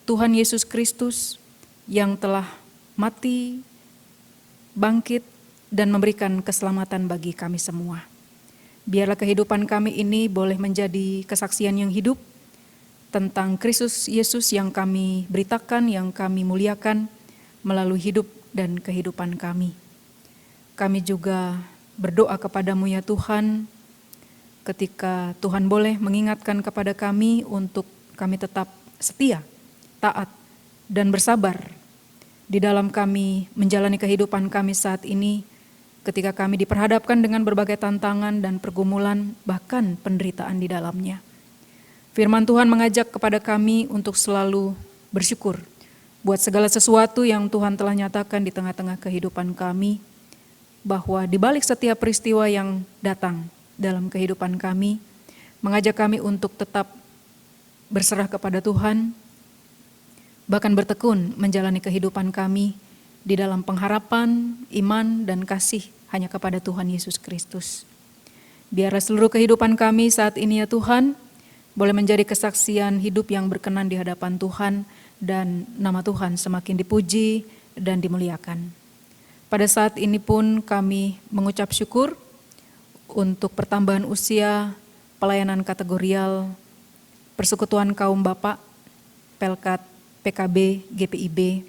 Tuhan Yesus Kristus yang telah mati, bangkit, dan memberikan keselamatan bagi kami semua. Biarlah kehidupan kami ini boleh menjadi kesaksian yang hidup tentang Kristus Yesus yang kami beritakan, yang kami muliakan melalui hidup dan kehidupan kami. Kami juga berdoa kepadamu ya Tuhan, ketika Tuhan boleh mengingatkan kepada kami untuk kami tetap setia, taat, dan bersabar di dalam kami menjalani kehidupan kami saat ini, ketika kami diperhadapkan dengan berbagai tantangan dan pergumulan, bahkan penderitaan di dalamnya. Firman Tuhan mengajak kepada kami untuk selalu bersyukur buat segala sesuatu yang Tuhan telah nyatakan di tengah-tengah kehidupan kami, bahwa di balik setiap peristiwa yang datang dalam kehidupan kami, mengajak kami untuk tetap berserah kepada Tuhan, bahkan bertekun menjalani kehidupan kami di dalam pengharapan, iman, dan kasih hanya kepada Tuhan Yesus Kristus. Biarlah seluruh kehidupan kami saat ini ya Tuhan, boleh menjadi kesaksian hidup yang berkenan di hadapan Tuhan, dan nama Tuhan semakin dipuji dan dimuliakan. Pada saat ini pun kami mengucap syukur untuk pertambahan usia pelayanan kategorial Persekutuan Kaum Bapak, Pelkat, PKB, GPIB.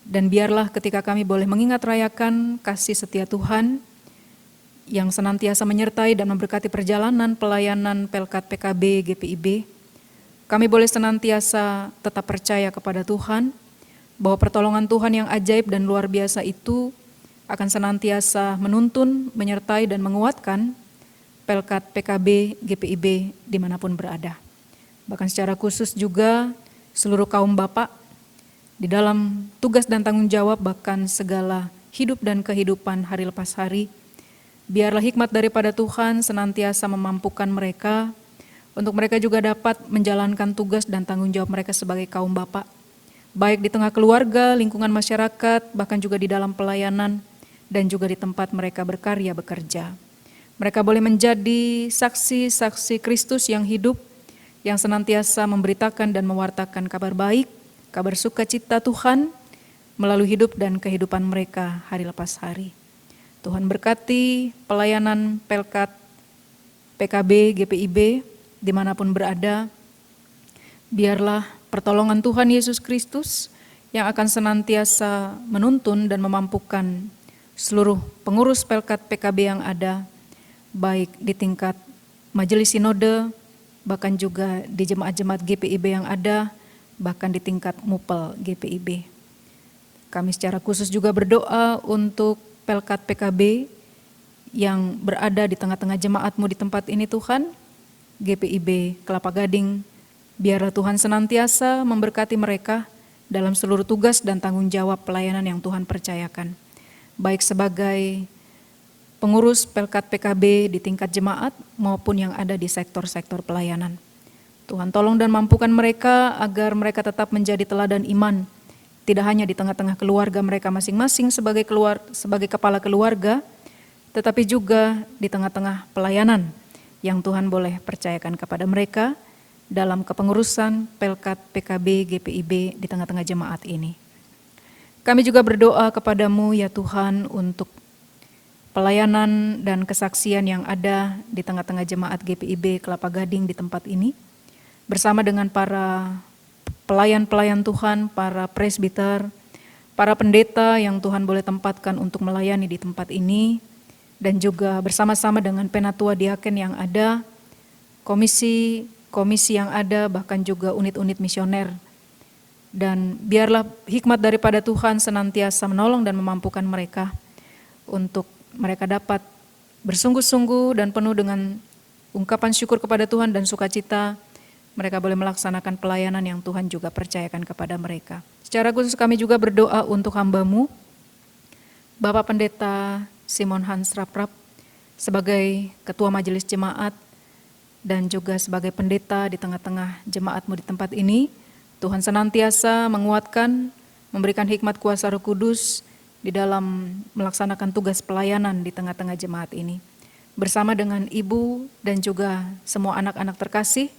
Dan biarlah ketika kami boleh mengingat rayakan kasih setia Tuhan yang senantiasa menyertai dan memberkati perjalanan pelayanan Pelkat, PKB, GPIB, kami boleh senantiasa tetap percaya kepada Tuhan, bahwa pertolongan Tuhan yang ajaib dan luar biasa itu akan senantiasa menuntun, menyertai, dan menguatkan Pelkat, PKB, GPIB dimanapun berada. Bahkan secara khusus juga seluruh kaum bapak di dalam tugas dan tanggung jawab, bahkan segala hidup dan kehidupan hari lepas hari. Biarlah hikmat daripada Tuhan senantiasa memampukan mereka untuk mereka juga dapat menjalankan tugas dan tanggung jawab mereka sebagai kaum bapak, baik di tengah keluarga, lingkungan masyarakat, bahkan juga di dalam pelayanan, dan juga di tempat mereka berkarya bekerja. Mereka boleh menjadi saksi-saksi Kristus yang hidup, yang senantiasa memberitakan dan mewartakan kabar baik, kabar sukacita Tuhan melalui hidup dan kehidupan mereka hari lepas hari. Tuhan berkati pelayanan Pelkat, PKB, GPIB dimanapun berada. Biarlah pertolongan Tuhan Yesus Kristus yang akan senantiasa menuntun dan memampukan seluruh pengurus Pelkat PKB yang ada, baik di tingkat majelis sinode, bahkan juga di jemaat-jemaat GPIB yang ada, bahkan di tingkat MUPEL GPIB. Kami secara khusus juga berdoa untuk Pelkat PKB yang berada di tengah-tengah jemaat-Mu di tempat ini Tuhan, GPIB Kelapa Gading, biarlah Tuhan senantiasa memberkati mereka dalam seluruh tugas dan tanggung jawab pelayanan yang Tuhan percayakan, baik sebagai pengurus Pelkat PKB di tingkat jemaat maupun yang ada di sektor-sektor pelayanan. Tuhan tolong dan mampukan mereka agar mereka tetap menjadi teladan iman, tidak hanya di tengah-tengah keluarga mereka masing-masing sebagai kepala keluarga, tetapi juga di tengah-tengah pelayanan yang Tuhan boleh percayakan kepada mereka dalam kepengurusan Pelkat PKB GPIB di tengah-tengah jemaat ini. Kami juga berdoa kepadamu ya Tuhan untuk pelayanan dan kesaksian yang ada di tengah-tengah jemaat GPIB Kelapa Gading di tempat ini, bersama dengan para pelayan-pelayan Tuhan, para presbiter, para pendeta yang Tuhan boleh tempatkan untuk melayani di tempat ini, dan juga bersama-sama dengan penatua diaken yang ada, komisi yang ada, bahkan juga unit-unit misioner. Dan biarlah hikmat daripada Tuhan senantiasa menolong dan memampukan mereka untuk mereka dapat bersungguh-sungguh dan penuh dengan ungkapan syukur kepada Tuhan dan sukacita, mereka boleh melaksanakan pelayanan yang Tuhan juga percayakan kepada mereka. Secara khusus kami juga berdoa untuk hamba-Mu, Bapak Pendeta Simon Hans Raprap, sebagai Ketua Majelis Jemaat, dan juga sebagai pendeta di tengah-tengah jemaat-Mu di tempat ini. Tuhan senantiasa menguatkan, memberikan hikmat kuasa Roh Kudus di dalam melaksanakan tugas pelayanan di tengah-tengah jemaat ini. Bersama dengan Ibu dan juga semua anak-anak terkasih,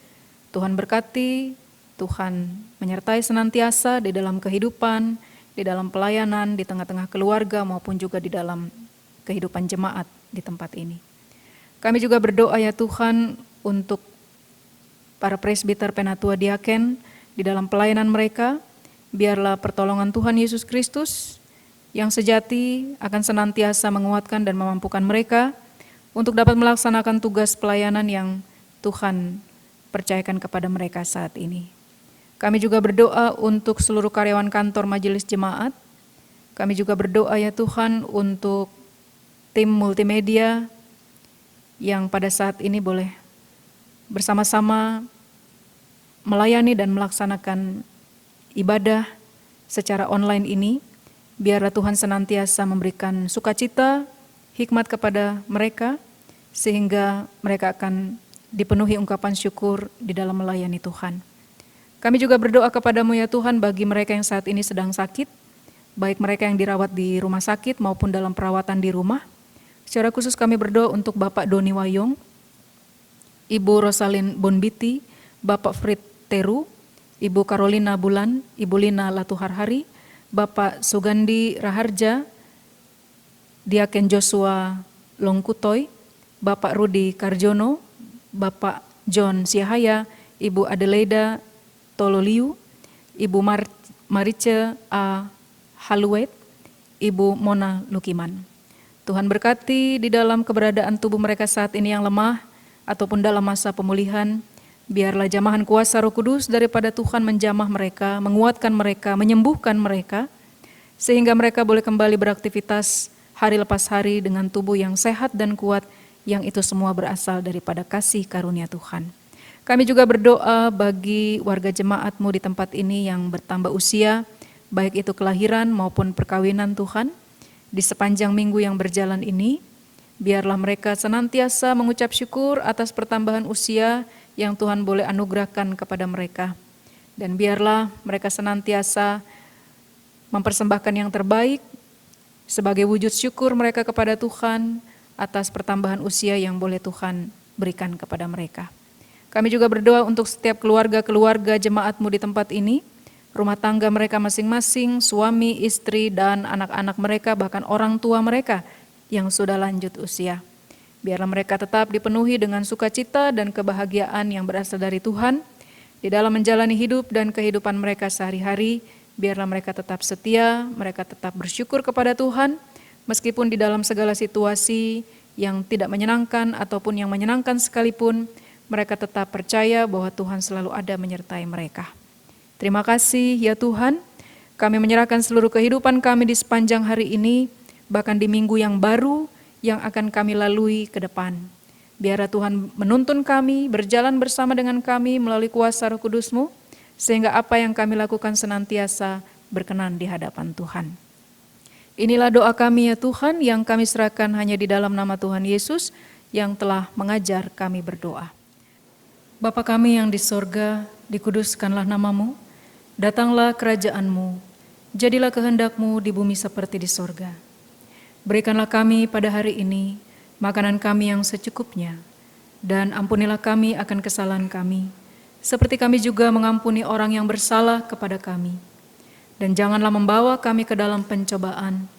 Tuhan berkati, Tuhan menyertai senantiasa di dalam kehidupan, di dalam pelayanan, di tengah-tengah keluarga maupun juga di dalam kehidupan jemaat di tempat ini. Kami juga berdoa ya Tuhan untuk para presbiter, penatua, diaken di dalam pelayanan mereka, biarlah pertolongan Tuhan Yesus Kristus yang sejati akan senantiasa menguatkan dan memampukan mereka untuk dapat melaksanakan tugas pelayanan yang Tuhan percayakan kepada mereka saat ini. Kami juga berdoa untuk seluruh karyawan kantor majelis jemaat. Kami juga berdoa ya Tuhan untuk tim multimedia yang pada saat ini boleh bersama-sama melayani dan melaksanakan ibadah secara online ini. Biarlah Tuhan senantiasa memberikan sukacita, hikmat kepada mereka, sehingga mereka akan dipenuhi ungkapan syukur di dalam melayani Tuhan. Kami juga berdoa kepadamu ya Tuhan bagi mereka yang saat ini sedang sakit, baik mereka yang dirawat di rumah sakit maupun dalam perawatan di rumah. Secara khusus kami berdoa untuk Bapak Doni Wayong, Ibu Rosalin Bonbiti, Bapak Frit Teru, Ibu Carolina Bulan, Ibu Lina Latuharhari, Bapak Sugandi Raharja, Diaken Joshua Longkutoy, Bapak Rudi Karjono, Bapak John Siahaya, Ibu Adelaida Tololiu, Ibu Marice A. Haluet, Ibu Mona Lukiman. Tuhan berkati di dalam keberadaan tubuh mereka saat ini yang lemah ataupun dalam masa pemulihan. Biarlah jamahan kuasa Roh Kudus daripada Tuhan menjamah mereka, menguatkan mereka, menyembuhkan mereka, sehingga mereka boleh kembali beraktivitas hari lepas hari dengan tubuh yang sehat dan kuat, yang itu semua berasal daripada kasih karunia Tuhan. Kami juga berdoa bagi warga jemaat-Mu di tempat ini yang bertambah usia, baik itu kelahiran maupun perkawinan Tuhan. Di sepanjang minggu yang berjalan ini, biarlah mereka senantiasa mengucap syukur atas pertambahan usia yang Tuhan boleh anugerahkan kepada mereka. Dan biarlah mereka senantiasa mempersembahkan yang terbaik sebagai wujud syukur mereka kepada Tuhan atas pertambahan usia yang boleh Tuhan berikan kepada mereka. Kami juga berdoa untuk setiap keluarga-keluarga jemaat-Mu di tempat ini, rumah tangga mereka masing-masing, suami, istri, dan anak-anak mereka, bahkan orang tua mereka yang sudah lanjut usia. Biarlah mereka tetap dipenuhi dengan sukacita dan kebahagiaan yang berasal dari Tuhan di dalam menjalani hidup dan kehidupan mereka sehari-hari Biarlah mereka tetap setia, mereka tetap bersyukur kepada Tuhan, meskipun di dalam segala situasi yang tidak menyenangkan ataupun yang menyenangkan sekalipun, mereka tetap percaya bahwa Tuhan selalu ada menyertai mereka. Terima kasih ya Tuhan, kami menyerahkan seluruh kehidupan kami di sepanjang hari ini, bahkan di minggu yang baru yang akan kami lalui ke depan. Biarlah Tuhan menuntun kami, berjalan bersama dengan kami melalui kuasa Roh Kudus-Mu, sehingga apa yang kami lakukan senantiasa berkenan di hadapan Tuhan. Inilah doa kami ya Tuhan yang kami serahkan hanya di dalam nama Tuhan Yesus yang telah mengajar kami berdoa. Bapa kami yang di sorga, dikuduskanlah nama-Mu, datanglah kerajaan-Mu, jadilah kehendak-Mu di bumi seperti di sorga. Berikanlah kami pada hari ini makanan kami yang secukupnya, dan ampunilah kami akan kesalahan kami, seperti kami juga mengampuni orang yang bersalah kepada kami. Dan janganlah membawa kami ke dalam pencobaan,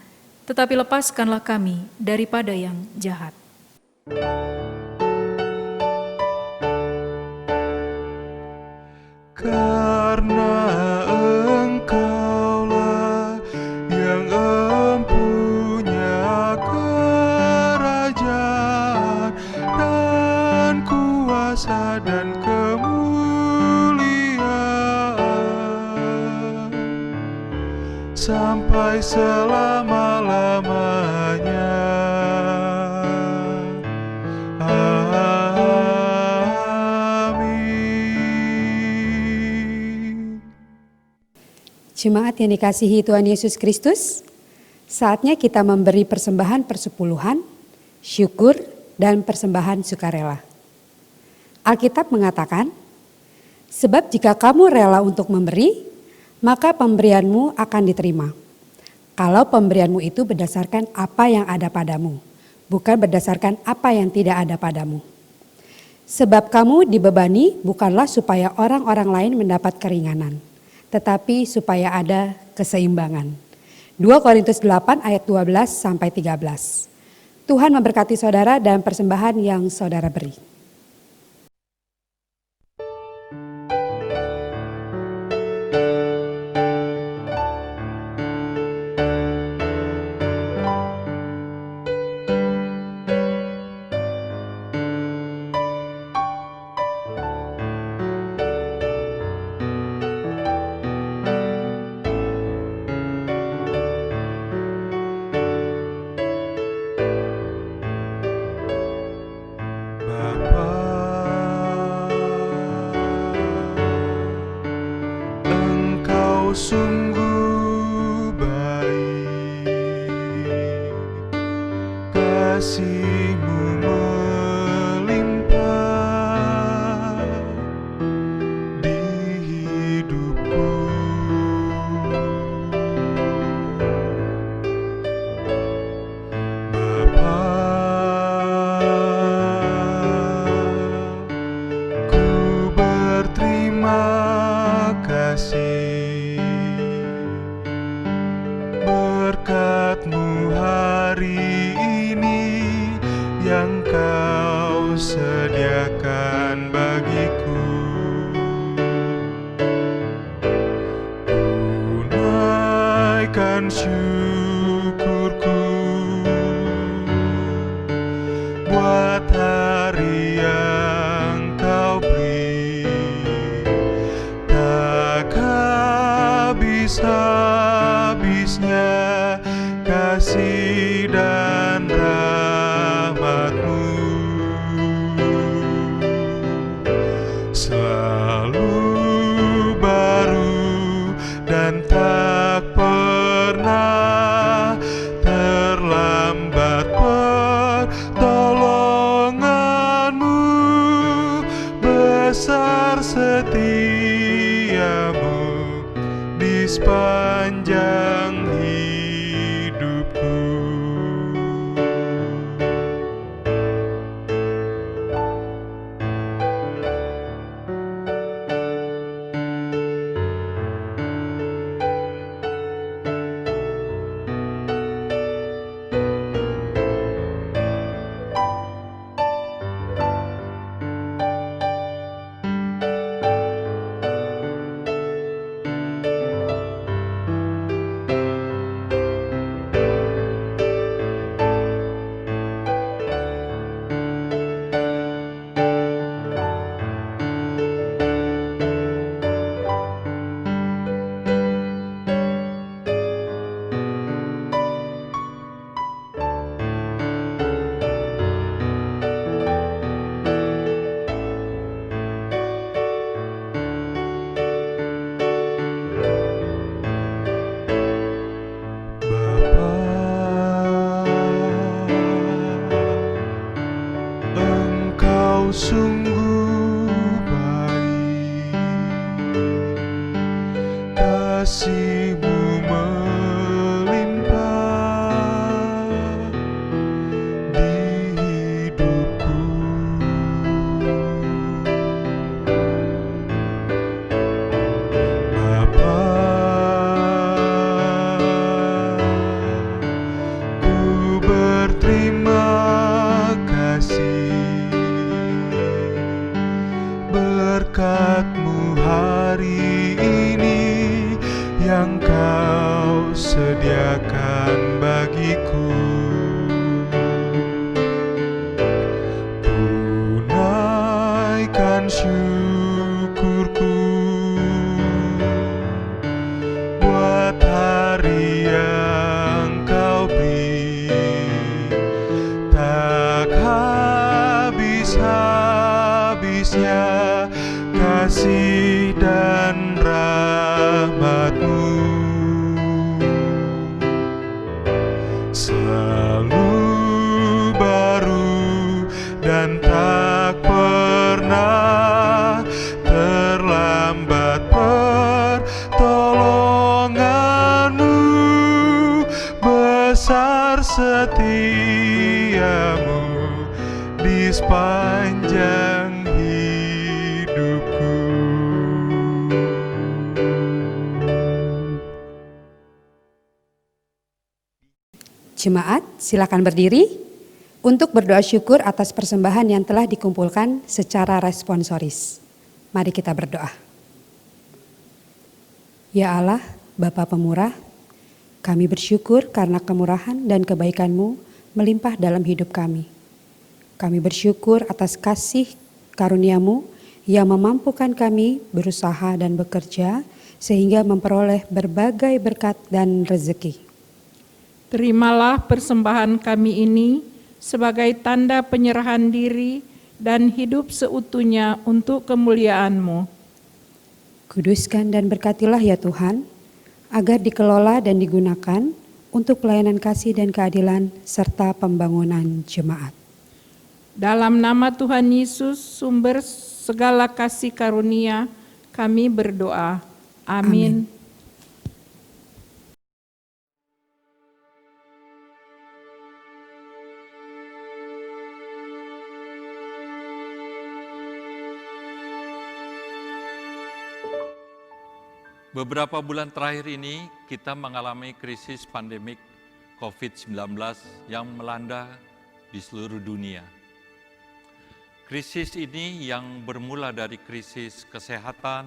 tetapi lepaskanlah kami daripada yang jahat. Karena Engkaulah yang empunya kerajaan dan kuasa dan kemuliaan sampai selama-lamanya. Jemaat yang dikasihi Tuhan Yesus Kristus, saatnya kita memberi persembahan persepuluhan, syukur, dan persembahan sukarela. Alkitab mengatakan, sebab jika kamu rela untuk memberi, maka pemberianmu akan diterima. Kalau pemberianmu itu berdasarkan apa yang ada padamu, bukan berdasarkan apa yang tidak ada padamu. Sebab kamu dibebani bukanlah supaya orang-orang lain mendapat keringanan, tetapi supaya ada keseimbangan. 2 Korintus 8 ayat 12 sampai 13. Tuhan memberkati saudara dan persembahan yang saudara beri. Sungguh baik, kasih-Mu melimpah di hidupku. Bapa, ku berterima kasih berkat-Mu hari ini yang berterima kasih. Berkat-Mu hari ini yang Kau sediakan bagiku. Tunaikan syukurku buat hari yang Kau beri. Tak habis-habisnya kasih dan rahmat-Mu. Selalu baru dan tak pernah terlambat pertolongan-Mu. Besar setia-Mu di sepanjang hidupku. Jemaat, silakan berdiri untuk berdoa syukur atas persembahan yang telah dikumpulkan secara responsoris. Mari kita berdoa. Ya Allah, Bapa pemurah, kami bersyukur karena kemurahan dan kebaikan-Mu melimpah dalam hidup kami. Kami bersyukur atas kasih karunia-Mu yang memampukan kami berusaha dan bekerja sehingga memperoleh berbagai berkat dan rezeki. Terimalah persembahan kami ini sebagai tanda penyerahan diri dan hidup seutuhnya untuk kemuliaan-Mu. Kuduskan dan berkatilah ya Tuhan, agar dikelola dan digunakan untuk pelayanan kasih dan keadilan serta pembangunan jemaat. Dalam nama Tuhan Yesus, sumber segala kasih karunia, kami berdoa. Amin. Beberapa bulan terakhir ini kita mengalami krisis pandemik COVID-19 yang melanda di seluruh dunia. Krisis ini yang bermula dari krisis kesehatan,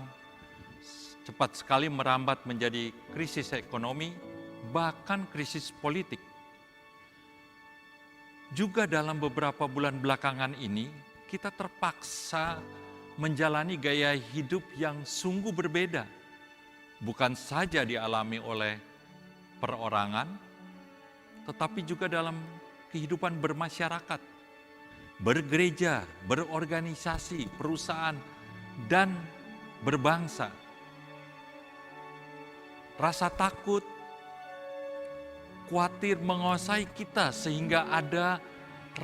cepat sekali merambat menjadi krisis ekonomi, bahkan krisis politik. Juga dalam beberapa bulan belakangan ini, kita terpaksa menjalani gaya hidup yang sungguh berbeda. Bukan saja dialami oleh perorangan, tetapi juga dalam kehidupan bermasyarakat, bergereja, berorganisasi, perusahaan, dan berbangsa. Rasa takut, khawatir menguasai kita sehingga ada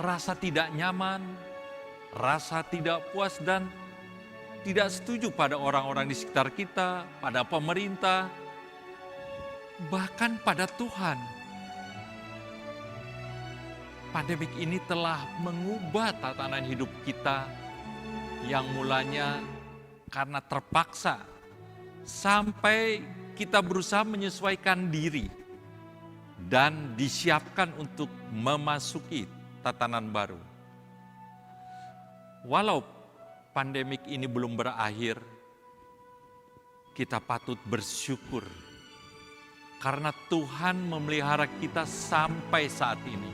rasa tidak nyaman, rasa tidak puas, dan tidak setuju pada orang-orang di sekitar kita, pada pemerintah, bahkan pada Tuhan. Pandemik ini telah mengubah tatanan hidup kita yang mulanya karena terpaksa, sampai kita berusaha menyesuaikan diri dan disiapkan untuk memasuki tatanan baru. Walau pandemik ini belum berakhir, kita patut bersyukur karena Tuhan memelihara kita sampai saat ini.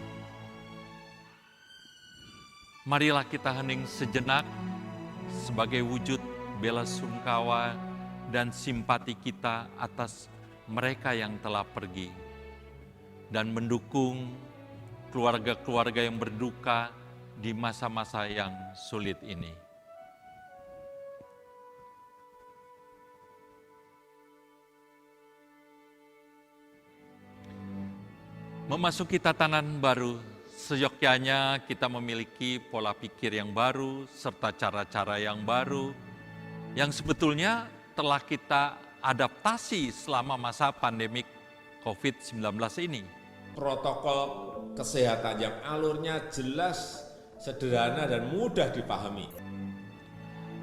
Marilah kita hening sejenak sebagai wujud bela sungkawa dan simpati kita atas mereka yang telah pergi dan mendukung keluarga-keluarga yang berduka di masa-masa yang sulit ini. Memasuki tatanan baru, seyogyanya kita memiliki pola pikir yang baru serta cara-cara yang baru yang sebetulnya telah kita adaptasi selama masa pandemik COVID-19 ini. Protokol kesehatan yang alurnya jelas, sederhana, dan mudah dipahami.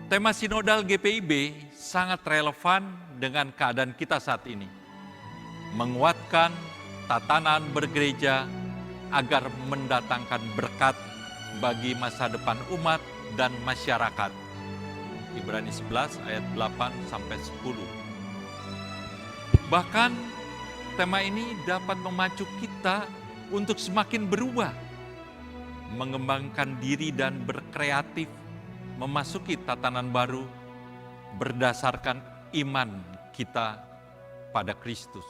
Tema sinodal GPIB sangat relevan dengan keadaan kita saat ini. Menguatkan tatanan bergereja agar mendatangkan berkat bagi masa depan umat dan masyarakat. Ibrani 11 ayat 8 sampai 10. Bahkan tema ini dapat memacu kita untuk semakin berubah, mengembangkan diri dan berkreatif, memasuki tatanan baru berdasarkan iman kita pada Kristus.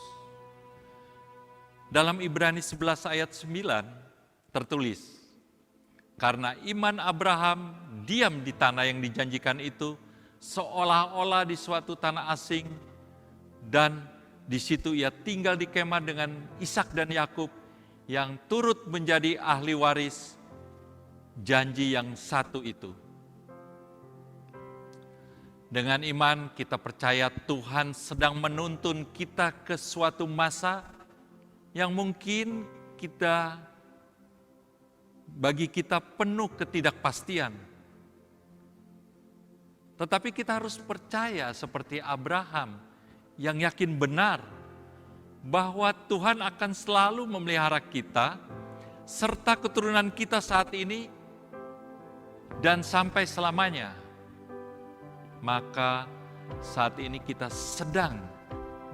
Dalam Ibrani 11 ayat 9 tertulis, karena iman Abraham diam di tanah yang dijanjikan itu, seolah-olah di suatu tanah asing, dan di situ ia tinggal di kemah dengan Ishak dan Yakub yang turut menjadi ahli waris janji yang satu itu. Dengan iman kita percaya Tuhan sedang menuntun kita ke suatu masa yang mungkin bagi kita penuh ketidakpastian. Tetapi kita harus percaya seperti Abraham yang yakin benar bahwa Tuhan akan selalu memelihara kita serta keturunan kita saat ini dan sampai selamanya. Maka saat ini kita sedang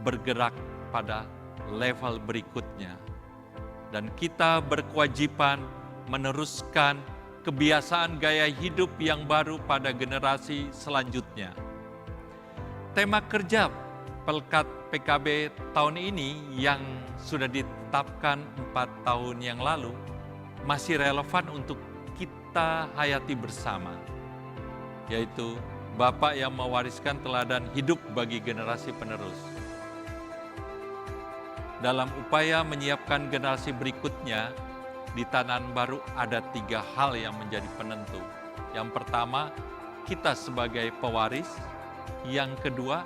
bergerak pada level berikutnya. Dan kita berkewajiban meneruskan kebiasaan gaya hidup yang baru pada generasi selanjutnya. Tema kerja Pelkat PKB tahun ini yang sudah ditetapkan 4 tahun yang lalu masih relevan untuk kita hayati bersama, yaitu Bapak yang mewariskan teladan hidup bagi generasi penerus. Dalam upaya menyiapkan generasi berikutnya, di tatanan baru ada 3 hal yang menjadi penentu. Yang pertama, kita sebagai pewaris. Yang kedua,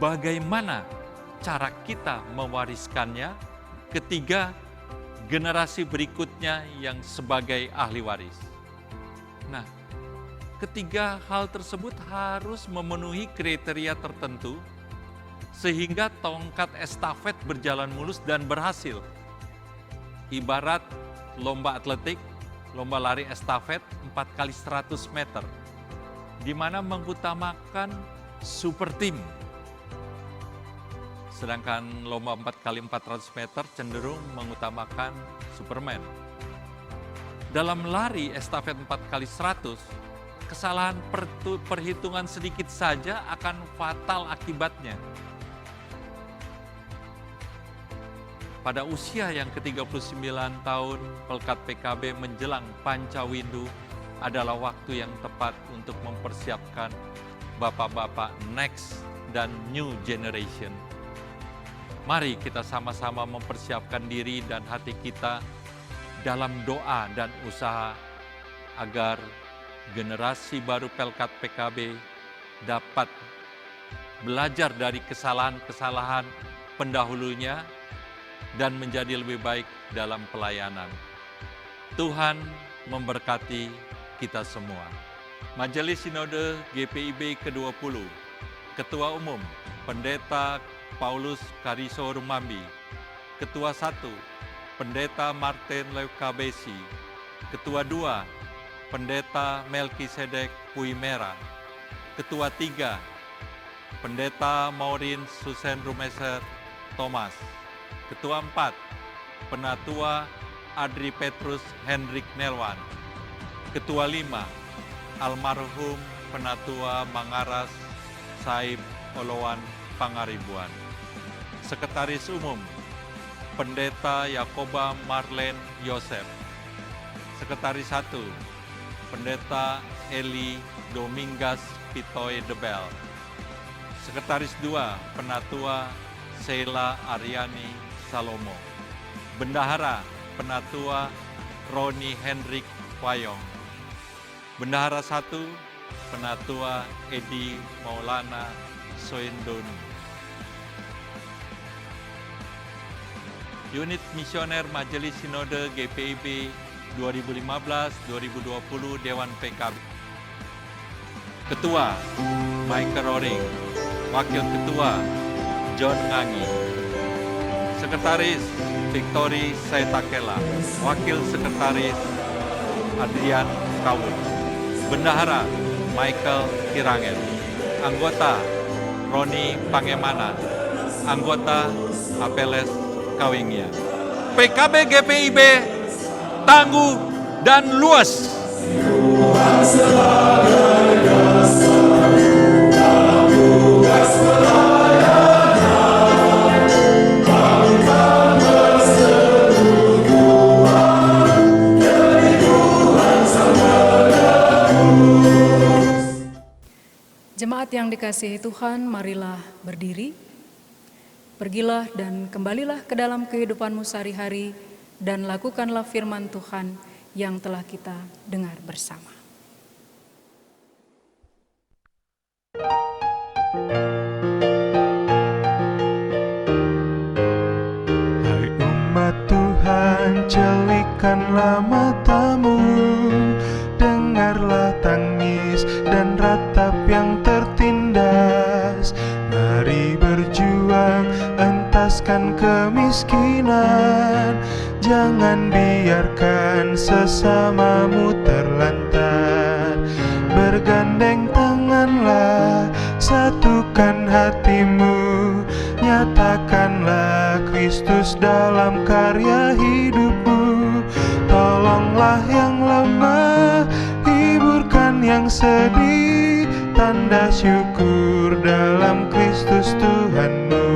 bagaimana cara kita mewariskannya. Ketiga, generasi berikutnya yang sebagai ahli waris. Nah, ketiga hal tersebut harus memenuhi kriteria tertentu sehingga tongkat estafet berjalan mulus dan berhasil. Ibarat lomba atletik, lomba lari estafet 4 kali 100 meter, di mana mengutamakan super team. Sedangkan lomba 4 kali 400 meter cenderung mengutamakan Superman. Dalam lari estafet 4 kali 100, kesalahan perhitungan sedikit saja akan fatal akibatnya. Pada usia yang ke-39 tahun, Pelkat PKB menjelang Pancawindu adalah waktu yang tepat untuk mempersiapkan bapak-bapak next dan new generation. Mari kita sama-sama mempersiapkan diri dan hati kita dalam doa dan usaha agar generasi baru Pelkat PKB dapat belajar dari kesalahan-kesalahan pendahulunya dan menjadi lebih baik dalam pelayanan. Tuhan memberkati kita semua. Majelis Sinode GPIB ke-20, Ketua Umum Pendeta Paulus Kariso Rumambi, Ketua 1 Pendeta Martin Leukabesi, Ketua 2 Pendeta Melkisedek Puimera, Ketua 3 Pendeta Maureen Susan Rumeser Thomas, Ketua 4 Penatua Adri Petrus Hendrik Nelwan, Ketua 5 Almarhum Penatua Mangaras Saib Olowan Pangaribuan, Sekretaris Umum Pendeta Yakoba Marlen Yosef, Sekretaris 1 Pendeta Eli Domingas Pitoy Debel, Sekretaris 2 Penatua Sheila Aryani Salomo, Bendahara Penatua Roni Hendrik Wayong, Bendahara 1 Penatua Edi Maulana Soindoni. Unit Misioner Majelis Sinode GPIB 2015-2020 Dewan PKB. Ketua Michael Roring, Wakil Ketua John Ngangi, Sekretaris Victory Saitakela, Wakil Sekretaris Adrian Kawun, Bendahara Michael Kirangen, Anggota Roni Pangemanan, Anggota Apeles Kawingya. PKB GPIB tangguh dan luas. Jemaat yang dikasihi Tuhan, marilah berdiri. Pergilah dan kembalilah ke dalam kehidupanmu sehari-hari dan lakukanlah firman Tuhan yang telah kita dengar bersama. Hai umat Tuhan, celikkanlah matamu, dengarlah tangis dan ratap yang tertindas. Mari berjuang, entaskan kemiskinan, jangan biarkan sesamamu terlantar. Bergandeng tanganlah, satukan hatimu, nyatakanlah Kristus dalam karya hidupmu. Tolonglah yang lemah, hiburkan yang sedih, tanda syukur dalam Kristus Tuhanmu.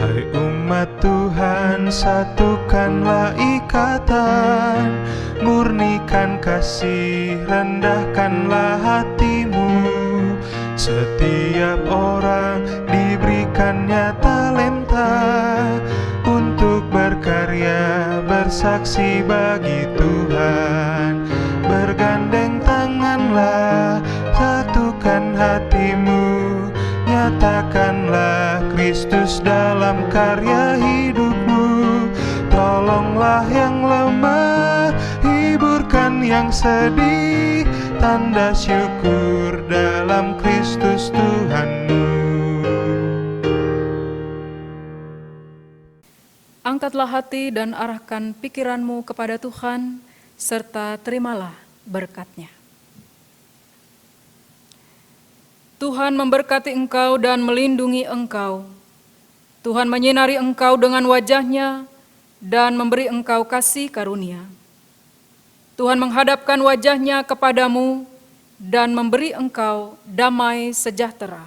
Hai umat Tuhan, satukanlah ikatan, murnikan kasih, rendahkanlah hatimu. Setiap orang diberikannya talenta untuk berkarya, bersaksi bagi Tuhan. Bergandeng tanganlah, satukan hatimu, nyatakanlah Kristus dalam karya hidupmu. Tolonglah yang lemah, hiburkan yang sedih, tanda syukur dalam Kristus Tuhanmu. Angkatlah hati dan arahkan pikiranmu kepada Tuhan, serta terimalah berkat-Nya. Tuhan memberkati engkau dan melindungi engkau. Tuhan menyinari engkau dengan wajah-Nya dan memberi engkau kasih karunia. Tuhan menghadapkan wajah-Nya kepadamu dan memberi engkau damai sejahtera.